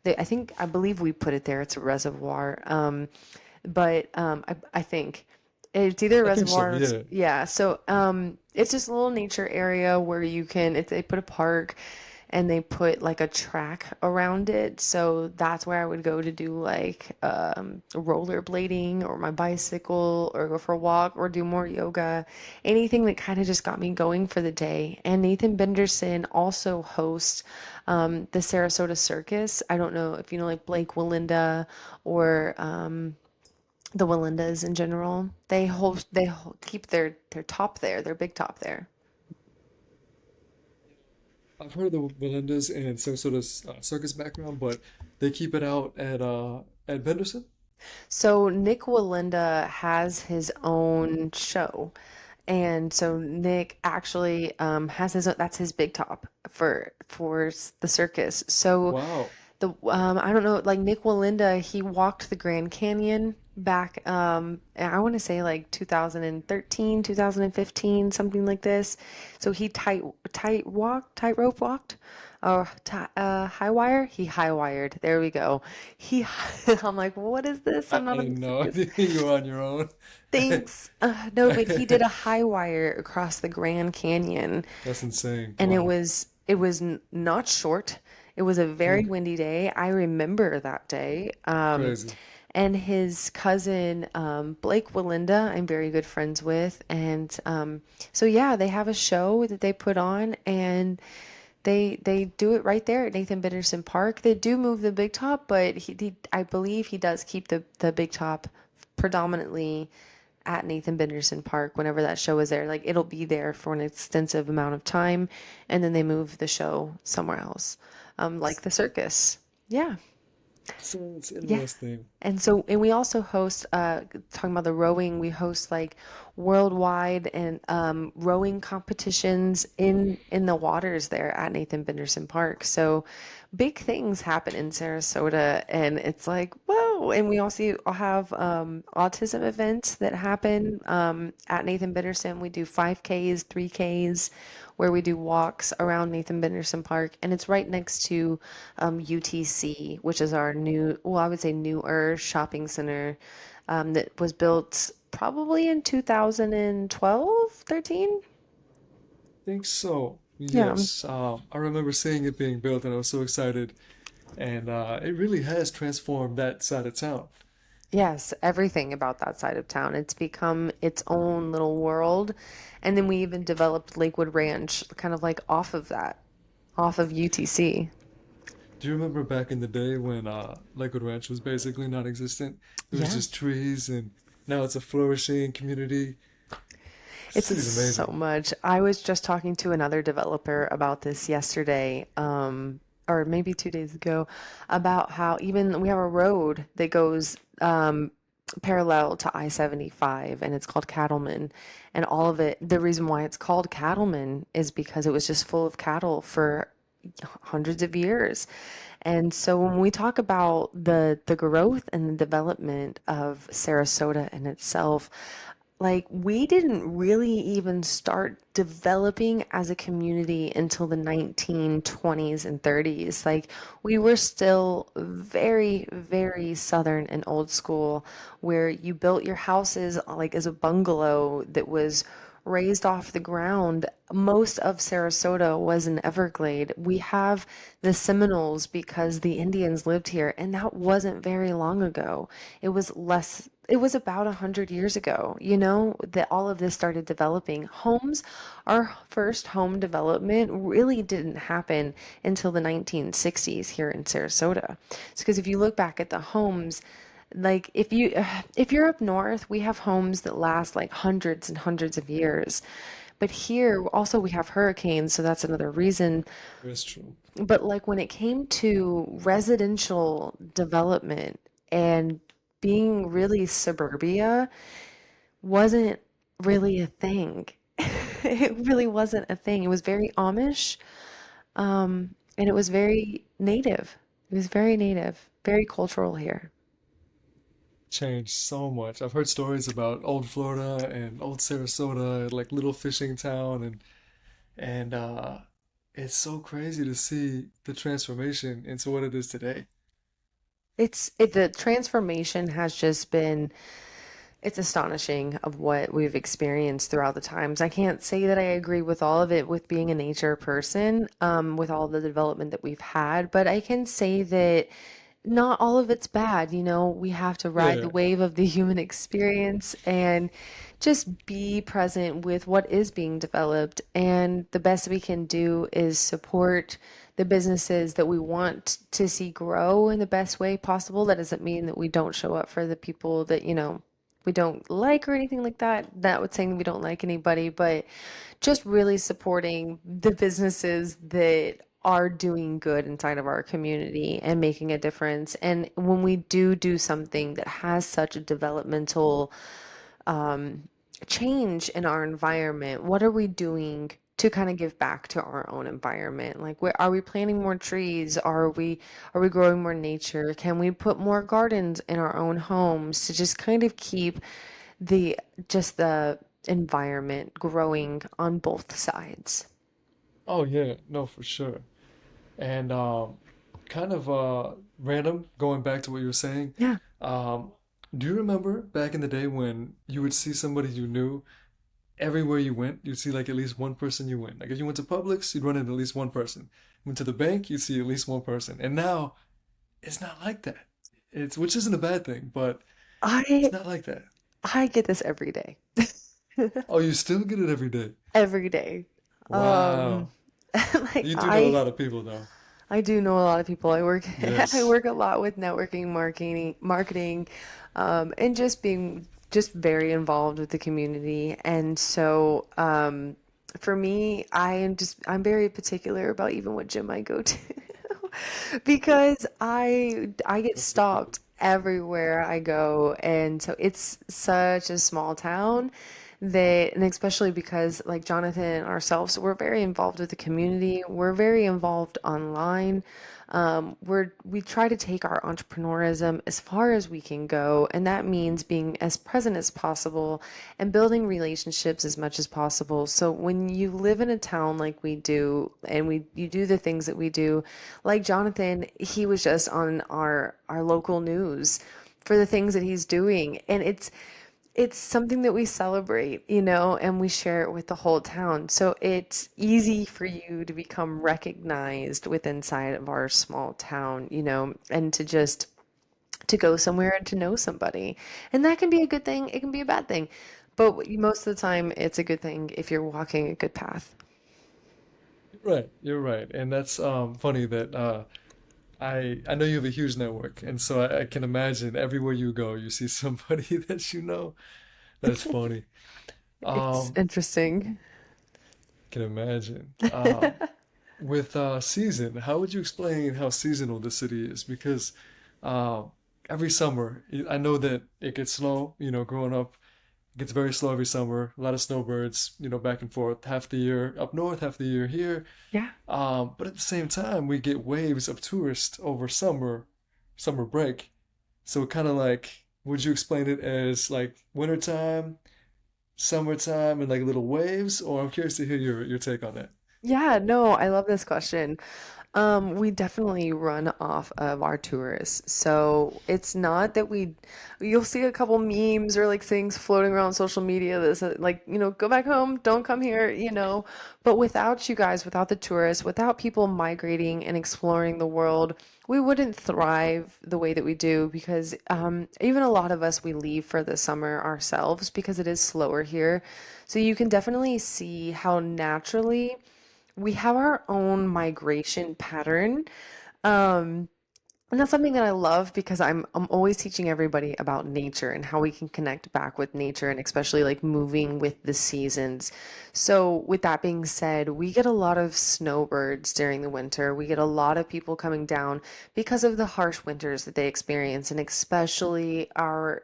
B: I believe we put it there. It's a reservoir. I think it's either a
A: I think so,
B: reservoir or
A: yeah.
B: yeah. So it's just a little nature area where they put a park and they put like a track around it. So that's where I would go to do like rollerblading or my bicycle or go for a walk or do more yoga. Anything that kind of just got me going for the day. And Nathan Benderson also hosts the Sarasota Circus. I don't know if you know like Blake Willinda or the Willindas in general. Keep their top there, their big top there.
A: I've heard of the Belindas and some sort of circus background, but they keep it out at Benderson?
B: So Nick Walinda has his own show. And so Nick actually has that's his big top for the circus. So
A: Wow.
B: I don't know, like Nick Walinda, he walked the Grand Canyon back, I want to say like 2013, 2015, something like this. So he tightrope walked, or high wire. He high wired. There we go. He, I'm like, what is this? I'm
A: I
B: not in
A: had
B: the
A: no
B: circus.
A: idea you were on your own.
B: Thanks. No, but he did a high wire across the Grand Canyon,
A: That's insane.
B: and
A: Wow.
B: it was not short. It was a
A: Hmm.
B: very windy day. I remember that day.
A: Crazy.
B: And his cousin Blake Walinda, I'm very good friends with, and so yeah, they have a show that they put on, and they do it right there at Nathan Benderson Park. They do move the big top, but I believe he does keep the big top predominantly at Nathan Benderson Park whenever that show is there. Like it'll be there for an extensive amount of time, and then they move the show somewhere else, like the circus. Yeah.
A: So it's
B: Yeah.
A: interesting.
B: And we also host, talking about the rowing, we host like worldwide and rowing competitions in the waters there at Nathan Benderson Park. So big things happen in Sarasota, and it's like, whoa. And we also have autism events that happen at Nathan Benderson. We do 5Ks, 3Ks, where we do walks around Nathan Benderson Park, and it's right next to UTC, which is our new, well, I would say newer shopping center that was built probably in 2012, 13.
A: Think so.
B: Yeah.
A: Yes. I remember seeing it being built and I was so excited. And it really has transformed that side of town.
B: Yes, everything about that side of town. It's become its own little world. And then we even developed Lakewood Ranch kind of like off of that, off of UTC.
A: Do you remember back in the day when Lakewood Ranch was basically non-existent? It was
B: Yeah.
A: just trees and now it's a flourishing community.
B: It's
A: City's
B: so
A: amazing.
B: much. I was just talking to another developer about this yesterday, or maybe 2 days ago, about how even we have a road that goes parallel to I-75, and it's called Cattleman. And all of it, the reason why it's called Cattleman is because it was just full of cattle for hundreds of years. And so when we talk about the growth and the development of Sarasota in itself, like we didn't really even start developing as a community until the 1920s and 30s. Like we were still very, very southern and old school, where you built your houses like as a bungalow that was raised off the ground. Most of Sarasota was an Everglade. We have the Seminoles because the Indians lived here, and that wasn't very long ago. It was less. it was about 100 years ago, that all of this started developing. Our first home development really didn't happen until the 1960s here in Sarasota. It's because if you look back at the homes, like if you're up north, we have homes that last like hundreds and hundreds of years. But here also we have hurricanes, so that's another reason.
A: That's true.
B: But like when it came to residential development and being really suburbia wasn't really a thing. It really wasn't a thing. It was very Amish, and it was very native. It was very native, very cultural here.
A: Changed so much. I've heard stories about old Florida and old Sarasota, like little fishing town, and it's so crazy to see the transformation into what it is today.
B: The transformation has just been it's astonishing of what we've experienced throughout the times. I can't say that I agree with all of it with being a nature person, with all the development that we've had, but I can say that not all of it's bad. We have to ride the
A: Yeah.
B: wave of the human experience and just be present with what is being developed. And the best we can do is support the businesses that we want to see grow in the best way possible. That doesn't mean that we don't show up for the people that, we don't like or anything like that. Not with saying we don't like anybody, but just really supporting the businesses that are doing good inside of our community and making a difference. And when we do something that has such a developmental change in our environment, what are we doing to kind of give back to our own environment? Like, where are we planting more trees? Are we growing more nature? Can we put more gardens in our own homes to just kind of keep the the environment growing on both sides?
A: Oh yeah, no, for sure. And kind of random, going back to what you were saying.
B: Yeah.
A: Um, do you remember back in the day when you would see somebody you knew everywhere you went, you'd see like at least one person you went. Like if you went to Publix, you'd run into at least one person. Went to the bank, you'd see at least one person. And now it's not like that. It's which isn't a bad thing, but it's
B: I
A: not like that.
B: I get this every day.
A: Oh, you still get it every day.
B: Every day. Um
A: Wow.
B: like
A: You do know a lot of people though.
B: I do know a lot of people. I work I
A: Yes.
B: work a lot with networking, marketing, and just being just very involved with the community. And so, for me, I'm very particular about even what gym I go to because I get
A: That's so cool.
B: stopped everywhere I go, and so it's such a small town that, and especially because like Jonathan and ourselves, we're very involved with the community. We're very involved online. We try to take our entrepreneurism as far as we can go, and that means being as present as possible and building relationships as much as possible. So when you live in a town like we do, and you do the things that we do, like Jonathan, he was just on our local news for the things that he's doing, and it's something that we celebrate, and we share it with the whole town. So it's easy for you to become recognized with inside of our small town, and to go somewhere and to know somebody. And that can be a good thing, it can be a bad thing. But most of the time, it's a good thing if you're walking a good path.
A: You're right. You're right. And that's funny that I know you have a huge network, and so I can imagine everywhere you go, you see somebody that you know. That's funny.
B: It's
A: Um,
B: interesting.
A: can imagine. With season, how would you explain how seasonal the city is? Because um, every summer, I know that it gets slow. Growing up, it gets very slow every summer. A lot of snowbirds, back and forth. Half the year up north, half the year here.
B: Yeah.
A: But at the same time, we get waves of tourists over summer break. So kind of like, would you explain it as like wintertime, summertime, and like little waves? Or I'm curious to hear your take on that.
B: Yeah, no, I love this question. We definitely run off of our tourists. So it's not that you'll see a couple memes or like things floating around social media that's like, go back home, don't come here. But without you guys, without the tourists, without people migrating and exploring the world, we wouldn't thrive the way that we do because even a lot of us, we leave for the summer ourselves because it is slower here. So you can definitely see how naturally we have our own migration pattern. Um, and that's something that I love because I'm always teaching everybody about nature and how we can connect back with nature and especially like moving with the seasons. So with that being said, we get a lot of snowbirds during the winter. We get a lot of people coming down because of the harsh winters that they experience and especially our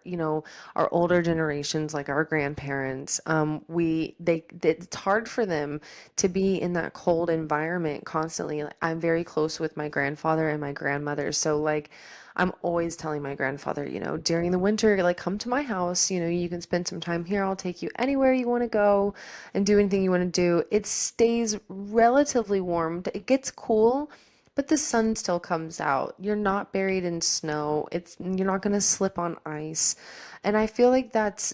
B: older generations like our grandparents. It's hard for them to be in that cold environment constantly. Like, I'm very close with my grandfather and my grandmother. So like I'm always telling my grandfather, during the winter, like come to my house, you can spend some time here. I'll take you anywhere you want to go and do anything you want to do. It stays relatively warm. It gets cool, but the sun still comes out. You're not buried in snow. You're not going to slip on ice. And I feel like that's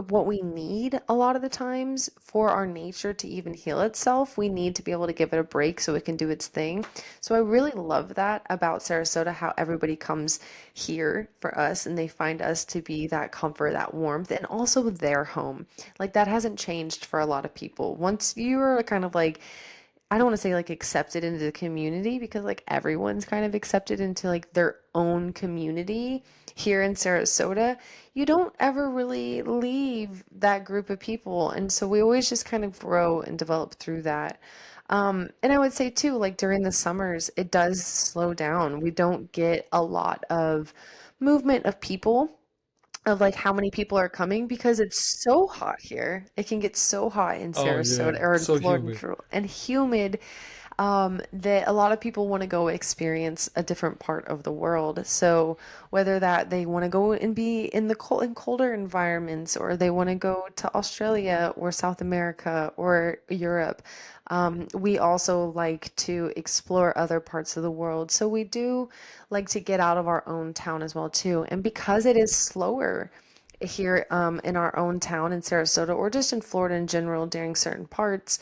B: what we need a lot of the times for our nature to even heal itself. We need to be able to give it a break so it can do its thing. So I really love that about Sarasota, how everybody comes here for us and they find us to be that comfort, that warmth, and also their home. Like that hasn't changed for a lot of people. Once you're kind of like I don't want to say like accepted into the community because like everyone's kind of accepted into like their own community here in Sarasota. You don't ever really leave that group of people. And so we always just kind of grow and develop through that. And I would say too, like during the summers, it does slow down. We don't get a lot of movement of people of like how many people are coming because it's so hot here. It can get so hot in
A: Oh yeah,
B: Sarasota or in
A: so
B: Florida
A: humid.
B: and humid that a lot of people want to go experience a different part of the world. So whether that they want to go and be in the cold in colder environments, or they want to go to Australia or South America or Europe, we also like to explore other parts of the world. So we do like to get out of our own town as well too. And because it is slower here in our own town in Sarasota or just in Florida in general during certain parts,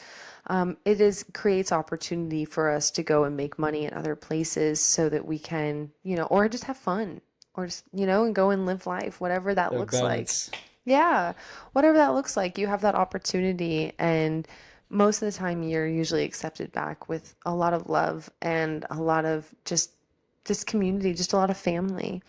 B: it is creates opportunity for us to go and make money in other places so that we can, or just have fun or just, and go and live life, whatever that
A: That
B: looks like.
A: balance.
B: Yeah, whatever that looks like, you have that opportunity, and most of the time you're usually accepted back with a lot of love and a lot of just community, just a lot of family.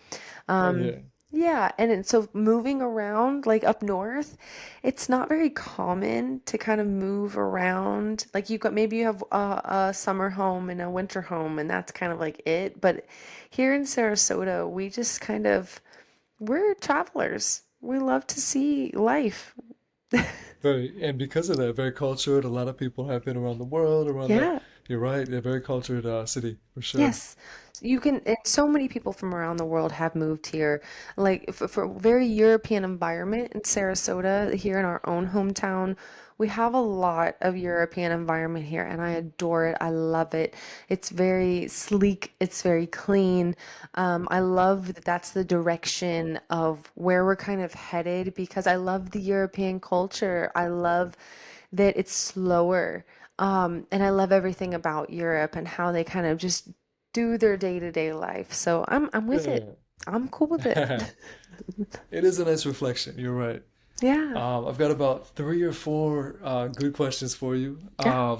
A: Oh
B: Um,
A: yeah.
B: yeah, and so moving around like up north, it's not very common to kind of move around. Like maybe you have a summer home and a winter home, and that's kind of like it. But here in Sarasota, we just kind of we're travelers. We love to see life.
A: Very, and because of that, very cultured. A lot of people have been around the world, around the,
B: Yeah.
A: you're right, they're very cultured city for sure.
B: Yes. You can, and so many people from around the world have moved here. Like for a very European environment in Sarasota, here in our own hometown, we have a lot of European environment here, and I adore it. I love it. It's very sleek, it's very clean. I love that that's the direction of where we're kind of headed because I love the European culture. I love that it's slower. And I love everything about Europe and how they kind of just do their day-to-day life. So I'm with it.
A: Yeah.
B: I'm cool with it.
A: It is a nice reflection. You're right.
B: Yeah.
A: I've got about three or four good questions for you.
B: Yeah.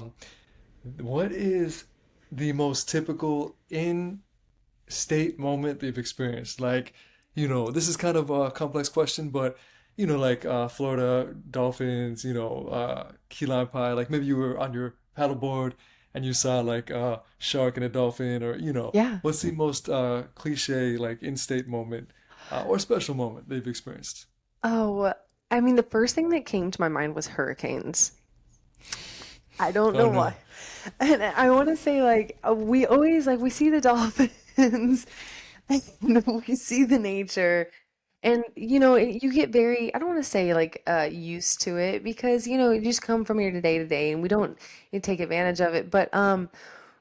A: What is the most typical in-state moment that you've experienced? Like, this is kind of a complex question, but like Florida dolphins, key lime pie. Like maybe you were on your paddleboard and you saw like a shark and a dolphin, or
B: Yeah.
A: what's the most cliche like in-state moment or special moment that you've experienced?
B: Oh, I mean, the first thing that came to my mind was hurricanes. I don't
A: Oh
B: know
A: no.
B: why. And I want to say like we always like we see the dolphins and we see the nature. And you get very, I don't want to say like used to it because you just come from here to day and we don't take advantage of it. But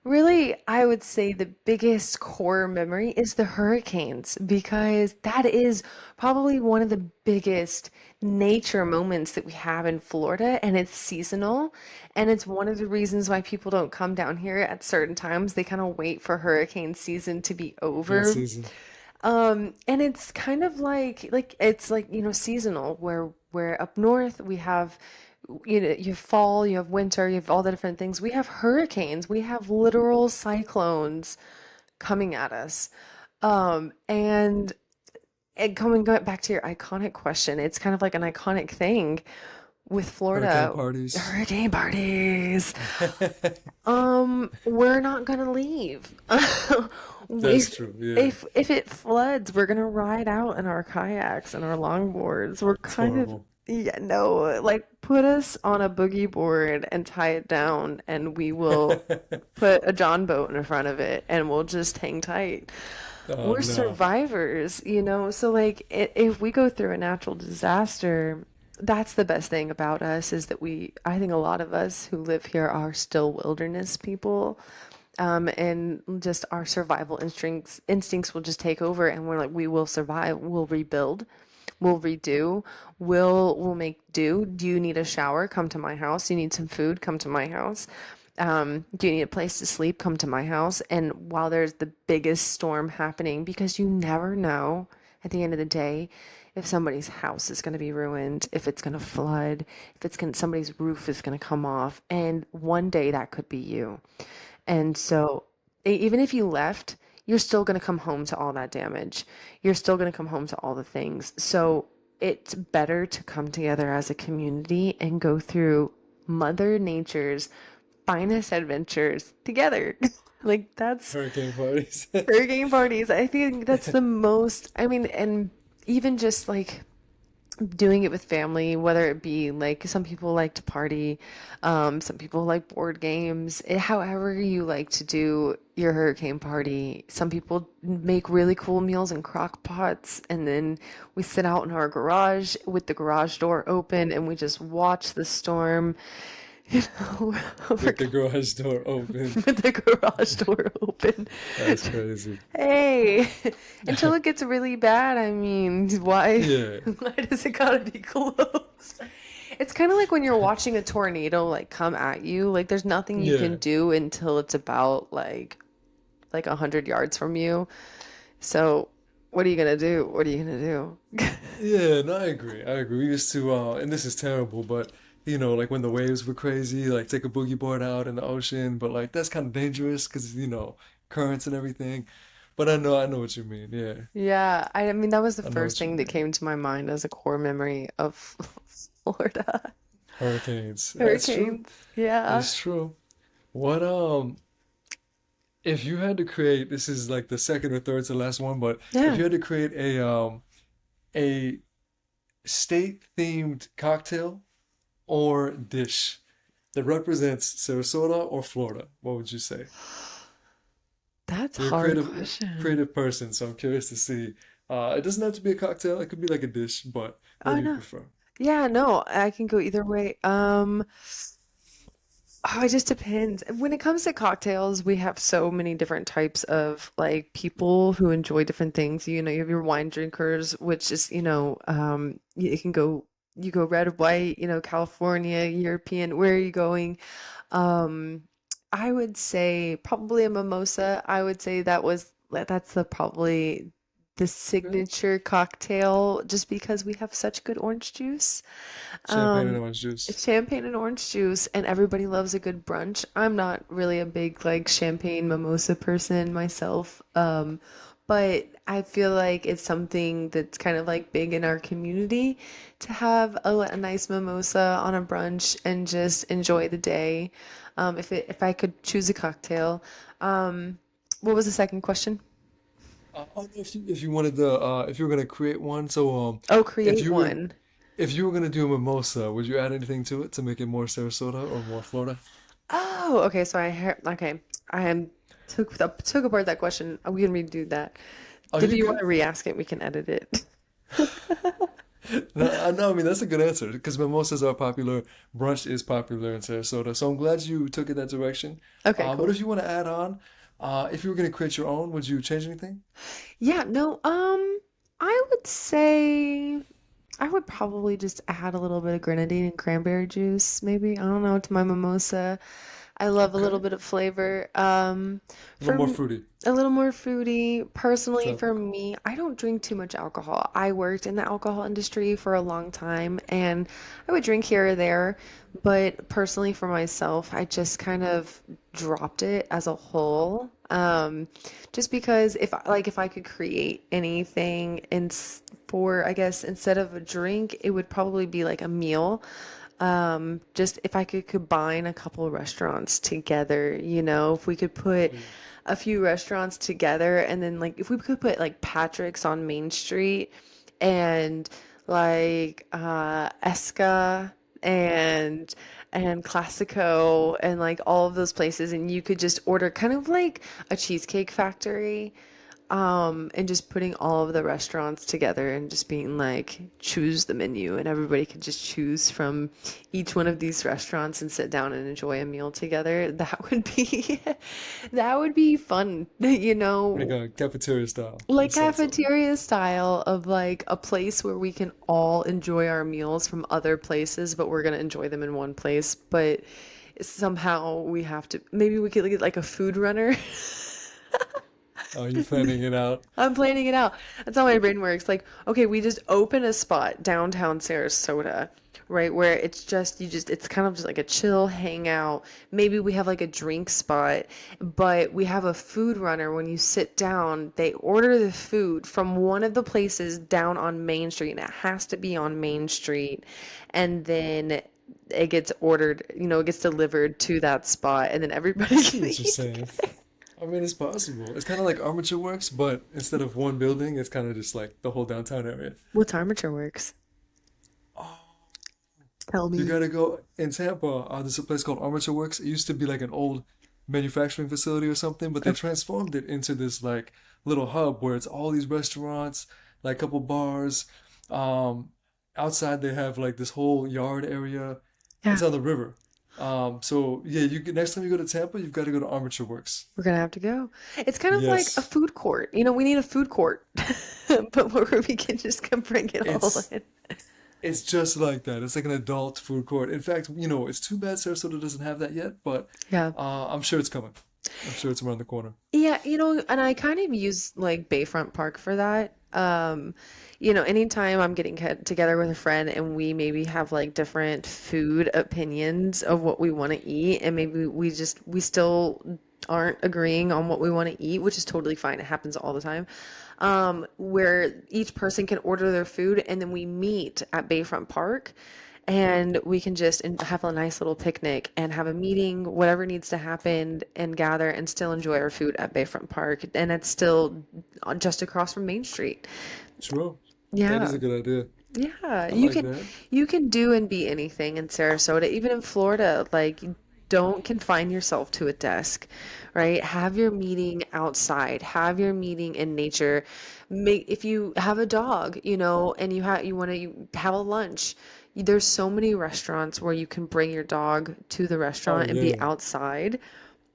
B: Really, I would say the biggest core memory is the hurricanes because that is probably one of the biggest nature moments that we have in Florida, and it's seasonal. And it's one of the reasons why people don't come down here at certain times. They kind of wait for hurricane season to be
A: That
B: over.
A: season.
B: And it's kind of like it's like, seasonal where up north we have you have fall, you have winter, you have all the different things. We have hurricanes, we have literal cyclones coming at us. And coming back to your iconic question, it's kind of like an iconic thing with
A: Hurricane
B: Florida,
A: parties.
B: hurricane parties. We're not gonna leave.
A: That's
B: If
A: true. Yeah.
B: if it floods, we're gonna ride out in our kayaks and our longboards. We're
A: It's
B: kind of,
A: horrible.
B: yeah, no, like put us on a boogie board and tie it down, and we will put a John boat in front of it, and we'll just hang tight.
A: Oh
B: We're
A: no.
B: survivors. So like if we go through a natural disaster, that's the best thing about us is that I think a lot of us who live here are still wilderness people. And just our survival instincts will just take over, and we're like, we will survive, we'll rebuild, we'll redo, we'll make do. Do you need a shower? Come to my house. You need some food? Come to my house. Do you need a place to sleep? Come to my house. And while there's the biggest storm happening, because you never know at the end of the day if somebody's house is going to be ruined, if it's going to flood, if somebody's roof is going to come off, and one day that could be you. And so, even if you left, you're still going to come home to all that damage. You're still going to come home to all the things. So, it's better to come together as a community and go through Mother Nature's finest adventures together. Like, that's
A: Hurricane parties.
B: hurricane parties. I think that's the most, I mean, and even just like doing it with family, whether it be like some people like to party, some people like board games, however you like to do your hurricane party. Some people make really cool meals in crock pots, and then we sit out in our garage with the garage door open and we just watch the storm, you know,
A: With the garage door open.
B: with the garage door open.
A: That's crazy.
B: Hey, until it gets really bad, I mean, why
A: Yeah.
B: why does it gotta be close? It's kind of like when you're watching a tornado like come at you, like there's nothing you can
A: Yeah.
B: do until it's about like 100 yards from you. So what are you gonna do? What are you gonna do?
A: Yeah, no, I agree. I agree. We used to, and this is terrible, but like when the waves were crazy, like take a boogie board out in the ocean, but like that's kind of dangerous because, currents and everything. But I know what you mean. Yeah,
B: Yeah, I mean that was the
A: I know
B: first
A: what you
B: thing that
A: mean.
B: came to my mind as a core memory of Florida.
A: Hurricanes. That's true.
B: Hurricanes. Yeah.
A: It's true. What, if you had to create, this is like the second or third to last one, but if
B: Yeah.
A: you had to create a state-themed cocktail or dish that represents Sarasota or Florida, what would you say?
B: That's a
A: You're a
B: hard question.
A: creative person, so I'm curious to see. It doesn't have to be a cocktail, it could be like a dish, but what
B: Oh
A: do you
B: no.
A: prefer?
B: Yeah, no, I can go either way. Oh, it just depends. When it comes to cocktails, we have so many different types of like people who enjoy different things. You have your wine drinkers, which is, you can go you go red, white, California, European, where are you going? Um, I would say probably a mimosa. I would say that's the probably the
A: Okay.
B: signature cocktail just because we have such good orange juice.
A: Champagne and
B: Um,
A: orange juice.
B: it's champagne and orange juice, and everybody loves a good brunch. I'm not really a big like champagne mimosa person myself, but I feel like it's something that's kind of like big in our community to have a nice mimosa on a brunch and just enjoy the day. If I could choose a cocktail, what was the second question?
A: I don't know if you wanted to if you were gonna create one. So
B: Oh,
A: if
B: create
A: you were
B: one.
A: if you were gonna do a mimosa, would you add anything to it to make it more Sarasota or more Florida?
B: Oh, okay. So I heard. Okay, I am took apart that question. We can redo that.
A: Oh,
B: If
A: you're
B: you want
A: good.
B: to re-ask it, we can edit it.
A: No, I mean that's a good answer because mimosas are popular. Brunch is popular in Sarasota, so I'm glad you took it that direction.
B: Okay,
A: What
B: cool.
A: if you want to add on? If you were going to create your own, would you change anything?
B: Yeah, no, I would say I would probably just add a little bit of grenadine and cranberry juice, maybe. I don't know, to my mimosa. I love a little
A: Okay,
B: bit of flavor.
A: a little
B: For
A: more
B: m-
A: fruity.
B: a little more fruity. Personally, for
A: Tropical.
B: me, I don't drink too much alcohol. I worked in the alcohol industry for a long time, and I would drink here or there. But personally, for myself, I just kind of dropped it as a whole. Just because if I could create anything for, I guess, instead of a drink, it would probably be like a meal. Just if I could combine a couple restaurants together, if we could put
A: Oh,
B: a few restaurants together and then like if we could put like Patrick's on Main Street and like Esca and Classico and like all of those places and you could just order kind of like a Cheesecake Factory and just putting all of the restaurants together and just being like, choose the menu, and everybody could just choose from each one of these restaurants and sit down and enjoy a meal together. That would be that would be fun,
A: like a cafeteria style in a
B: like
A: sense. Of,
B: cafeteria style of like a place where we can all enjoy our meals from other places, but we're gonna enjoy them in one place. But somehow we have to, maybe we could get like a food runner.
A: oh, you're planning it out.
B: I'm planning it out. That's how my brain works. Like, okay, we just open a spot downtown Sarasota, right? Where it's kind of just like a chill hangout. Maybe we have like a drink spot, but we have a food runner. When you sit down, they order the food from one of the places down on Main Street, and it has to be on Main Street. And then it gets ordered, it gets delivered to that spot, and then
A: I
B: everybody
A: see
B: can
A: what you're
B: eat.
A: saying. I mean, it's possible. It's kind of like Armature Works, but instead of one building, it's kind of just like the whole downtown area.
B: What's Armature Works?
A: Oh,
B: Tell
A: you
B: me.
A: gotta go in Tampa. There's a place called Armature Works. It used to be like an old manufacturing facility or something, but they
B: Okay.
A: transformed it into this like little hub where it's all these restaurants, like a couple bars. Um, Outside they have like this whole yard area. It's
B: Yeah.
A: on the river. So yeah, next time you go to Tampa, you've got to go to Armature Works.
B: We're gonna have to go. It's kind of like a
A: Yes,
B: food court. We need a food court, but where we can just come bring it all
A: it's
B: in.
A: it's just like that. It's like an adult food court. In fact, it's too bad Sarasota doesn't have that yet, but
B: Yeah.
A: I'm sure it's coming. I'm sure it's around the corner.
B: Yeah, and I kind of use like Bayfront Park for that. Anytime I'm getting together with a friend and we maybe have like different food opinions of what we want to eat, and maybe we still aren't agreeing on what we want to eat, which is totally fine. It happens all the time. Where each person can order their food and then we meet at Bayfront Park and we can just have a nice little picnic and have a meeting, whatever needs to happen, and gather and still enjoy our food at Bayfront Park. And it's still just across from Main Street.
A: Sure. That is
B: Yeah.
A: a good idea.
B: Yeah,
A: I like that.
B: you can do and be anything in Sarasota, even in Florida. Like, don't confine yourself to a desk, right? Have your meeting outside. Have your meeting in nature. Make if you have a dog, and you want to have a lunch. There's so many restaurants where you can bring your dog to the
A: Oh
B: restaurant and be
A: yeah.
B: outside.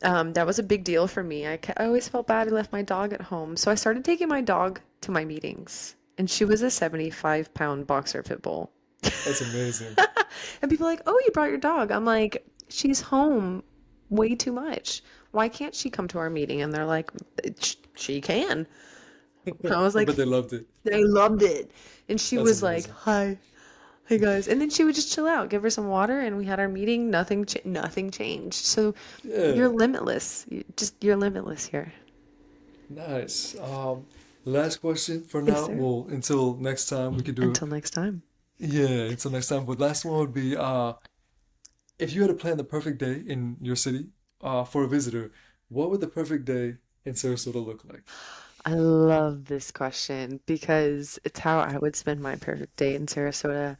B: That was a big deal for me. I always felt bad I left my dog at home, so I started taking my dog to my meetings, and she was a 75-pound boxer pit bull.
A: That's amazing.
B: And people are like, "Oh, you brought your dog." I'm like, "She's home way too much. Why can't she come to our meeting?" And they're like, She can." I was
A: I
B: like,
A: bet they loved it.
B: they loved it. And she
A: That's
B: was like,
A: amazing.
B: "Hi. Hey guys." And then she would just chill out, give her some water, and we had our meeting. Nothing changed. So you're
A: Yeah.
B: limitless. You're limitless here.
A: Nice. Last question for
B: Yes,
A: now.
B: sir.
A: Well, until next time we could do.
B: Until next time.
A: Yeah, until next time. But last one would be if you had to plan the perfect day in your city for a visitor, what would the perfect day in Sarasota look like?
B: I love this question because it's how I would spend my perfect day in Sarasota.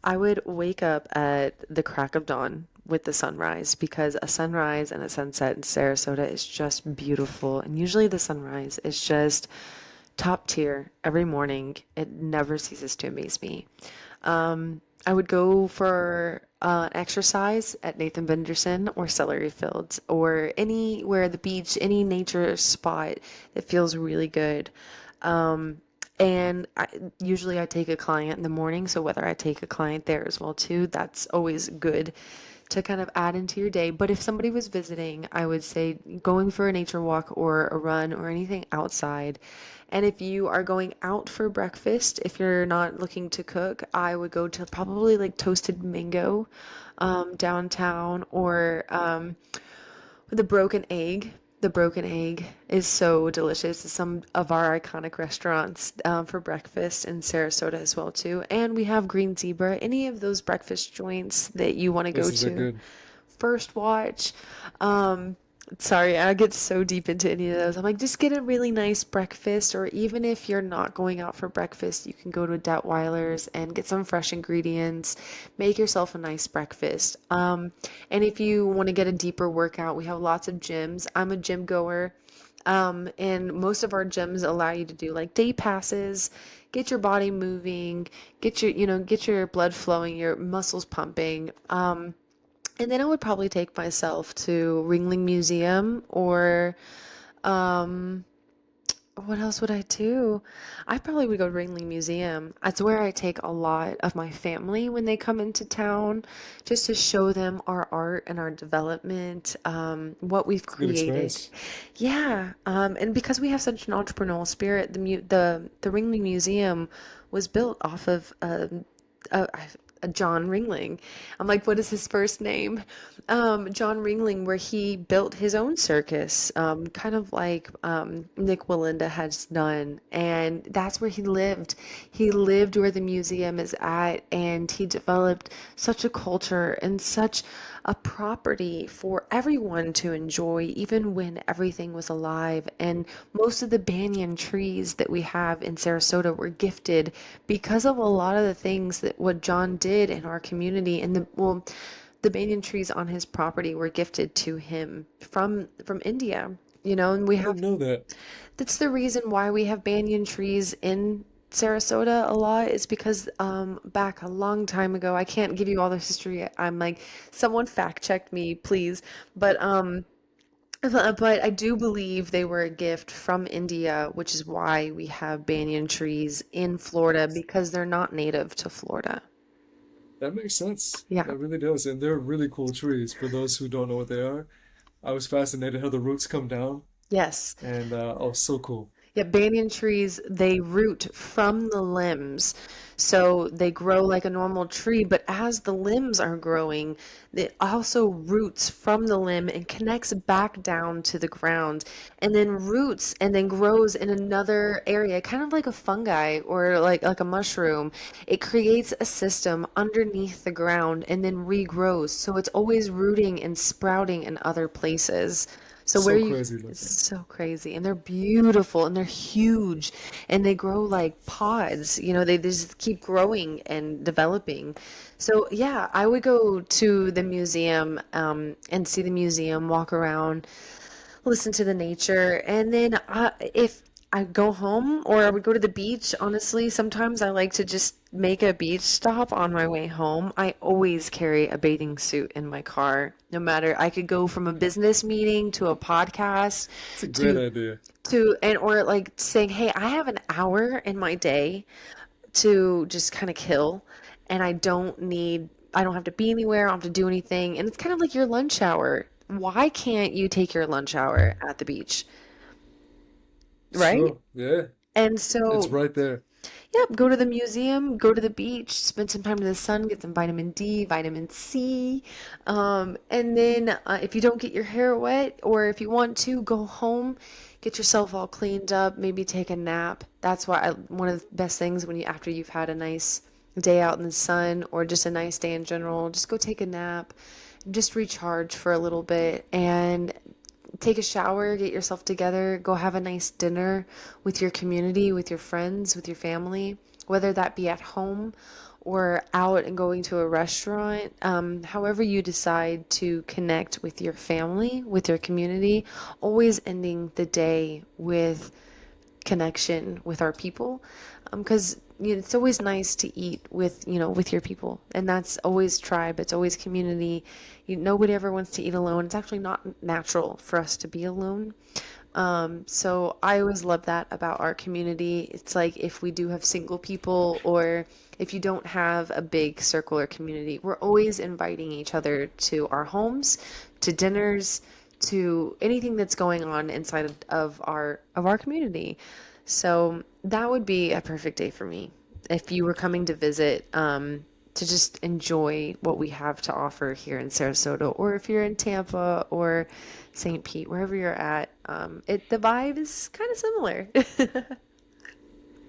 B: I would wake up at the crack of dawn with the sunrise because a sunrise and a sunset in Sarasota is just beautiful. And usually the sunrise is just top tier every morning. It never ceases to amaze me. I would go for exercise at Nathan Benderson or Celery Fields or anywhere the beach, any nature spot that feels really good. Um, and usually I take a client in the morning, so whether I take a client there as well too, that's always good to kind of add into your day. But if somebody was visiting, I would say going for a nature walk or a run or anything outside. And if you are going out for breakfast, if you're not looking to cook, I would go to probably like Toasted Mango downtown or the Broken Egg. The Broken Egg is so delicious. It's some of our iconic restaurants for breakfast in Sarasota as well too. And we have Green Zebra. Any of those breakfast joints that you want to go
A: Places are
B: to,
A: good.
B: First Watch. Um, Sorry, I get so deep into any of those. I'm like, just get a really nice breakfast, or even if you're not going out for breakfast, you can go to Detweiler's and get some fresh ingredients, make yourself a nice breakfast. And if you want to get a deeper workout, we have lots of gyms. I'm a gym goer. And most of our gyms allow you to do like day passes, get your body moving, get your blood flowing, your muscles pumping. And then I would probably take myself to Ringling Museum or um, what else would I do? I probably would go to Ringling Museum. That's where I take a lot of my family when they come into town, just to show them our art and our development, what we've
A: It's a good
B: created.
A: experience.
B: Yeah, and because we have such an entrepreneurial spirit, the Ringling Museum was built off of a, a John Ringling. I'm like, what is his first name? John Ringling, where he built his own circus, kind of like Nick Walinda has done, and that's where he lived. He lived where the museum is at, and he developed such a culture and such a property for everyone to enjoy, even when everything was alive. And most of the banyan trees that we have in Sarasota were gifted because of a lot of the things that what John did in our community. And the banyan trees on his property were gifted to him from India. And we
A: I
B: have
A: didn't know that.
B: that's the reason why we have banyan trees in Sarasota a lot is because back a long time ago, I can't give you all the history. I'm like, someone fact checked me, please. But but I do believe they were a gift from India, which is why we have banyan trees in Florida because they're not native to Florida.
A: That makes sense.
B: Yeah.
A: That really does. And they're really cool trees for those who don't know what they are. I was fascinated how the roots come down
B: Yes.
A: and oh, so cool.
B: Yeah, banyan trees, they root from the limbs. So they grow like a normal tree, but as the limbs are growing, it also roots from the limb and connects back down to the ground, and then roots and then grows in another area, kind of like a fungi or like a mushroom. It creates a system underneath the ground and then regrows. So it's always rooting and sprouting in other places. So where
A: So
B: you,
A: crazy
B: it's
A: looking.
B: so crazy, and they're beautiful, and they're huge, and they grow like pods. They just keep growing and developing. So yeah, I would go to the museum, and see the museum, walk around, listen to the nature, and then if I go home or I would go to the beach, honestly, sometimes I like to just make a beach stop on my way home. I always carry a bathing suit in my car. No matter, I could go from a business meeting to a podcast
A: It's a great
B: to
A: idea.
B: and or like saying, "Hey, I have an hour in my day to just kind of kill, and I don't have to be anywhere, I don't have to do anything." And it's kind of like your lunch hour. Why can't you take your lunch hour at the beach, right?
A: Sure. Yeah.
B: And
A: It's
B: so,
A: right there.
B: yep, go to the museum, go to the beach, spend some time in the sun, get some vitamin D, vitamin C. And then if you don't get your hair wet, or if you want to, go home, get yourself all cleaned up, maybe take a nap. That's one of the best things when after you've had a nice day out in the sun or just a nice day in general, just go take a nap, just recharge for a little bit and take a shower, get yourself together, go have a nice dinner with your community, with your friends, with your family, whether that be at home or out and going to a restaurant. However, you decide to connect with your family, with your community, always ending the day with connection with our people, because it's always nice to eat with with your people, and that's always tribe, it's always community. Nobody ever wants to eat alone. It's actually not natural for us to be alone. So I always love that about our community. It's like if we do have single people, or if you don't have a big circular community, we're always inviting each other to our homes, to dinners, to anything that's going on inside of our community. So that would be a perfect day for me if you were coming to visit, to just enjoy what we have to offer here in Sarasota, or if you're in Tampa or St. Pete, wherever you're at. The vibe is kind of similar.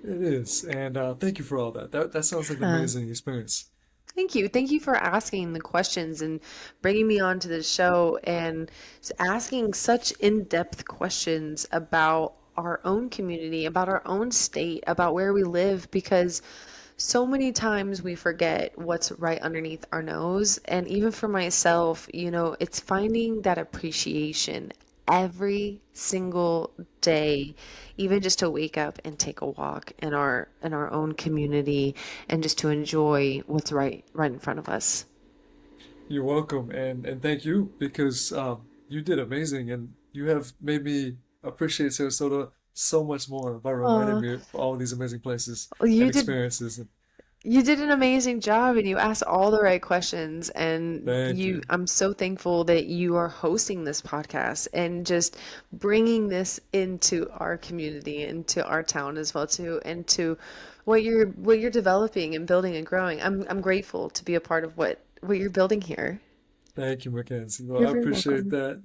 A: It is, and thank you for all that. That sounds like an
B: Uh,
A: amazing experience.
B: Thank you. Thank you for asking the questions and bringing me onto the show, and asking such in-depth questions about our own community, about our own state, about where we live, because so many times we forget what's right underneath our nose. And even for myself, it's finding that appreciation every single day, even just to wake up and take a walk in our own community, and just to enjoy what's right in front of us.
A: You're welcome, and thank you because you did amazing, and you have made me appreciate Sarasota so much more by reminding
B: Uh,
A: me of all these amazing places and
B: you did
A: experiences. And
B: You did an amazing job, and you asked all the right questions, and
A: thank you,
B: I'm so thankful that you are hosting this podcast and just bringing this into our community, into our town as well too, and to what you're developing and building and growing. I'm grateful to be a part of what you're building here.
A: thank you, Mackenzie. Well,
B: You're
A: I
B: very
A: appreciate
B: welcome.
A: that.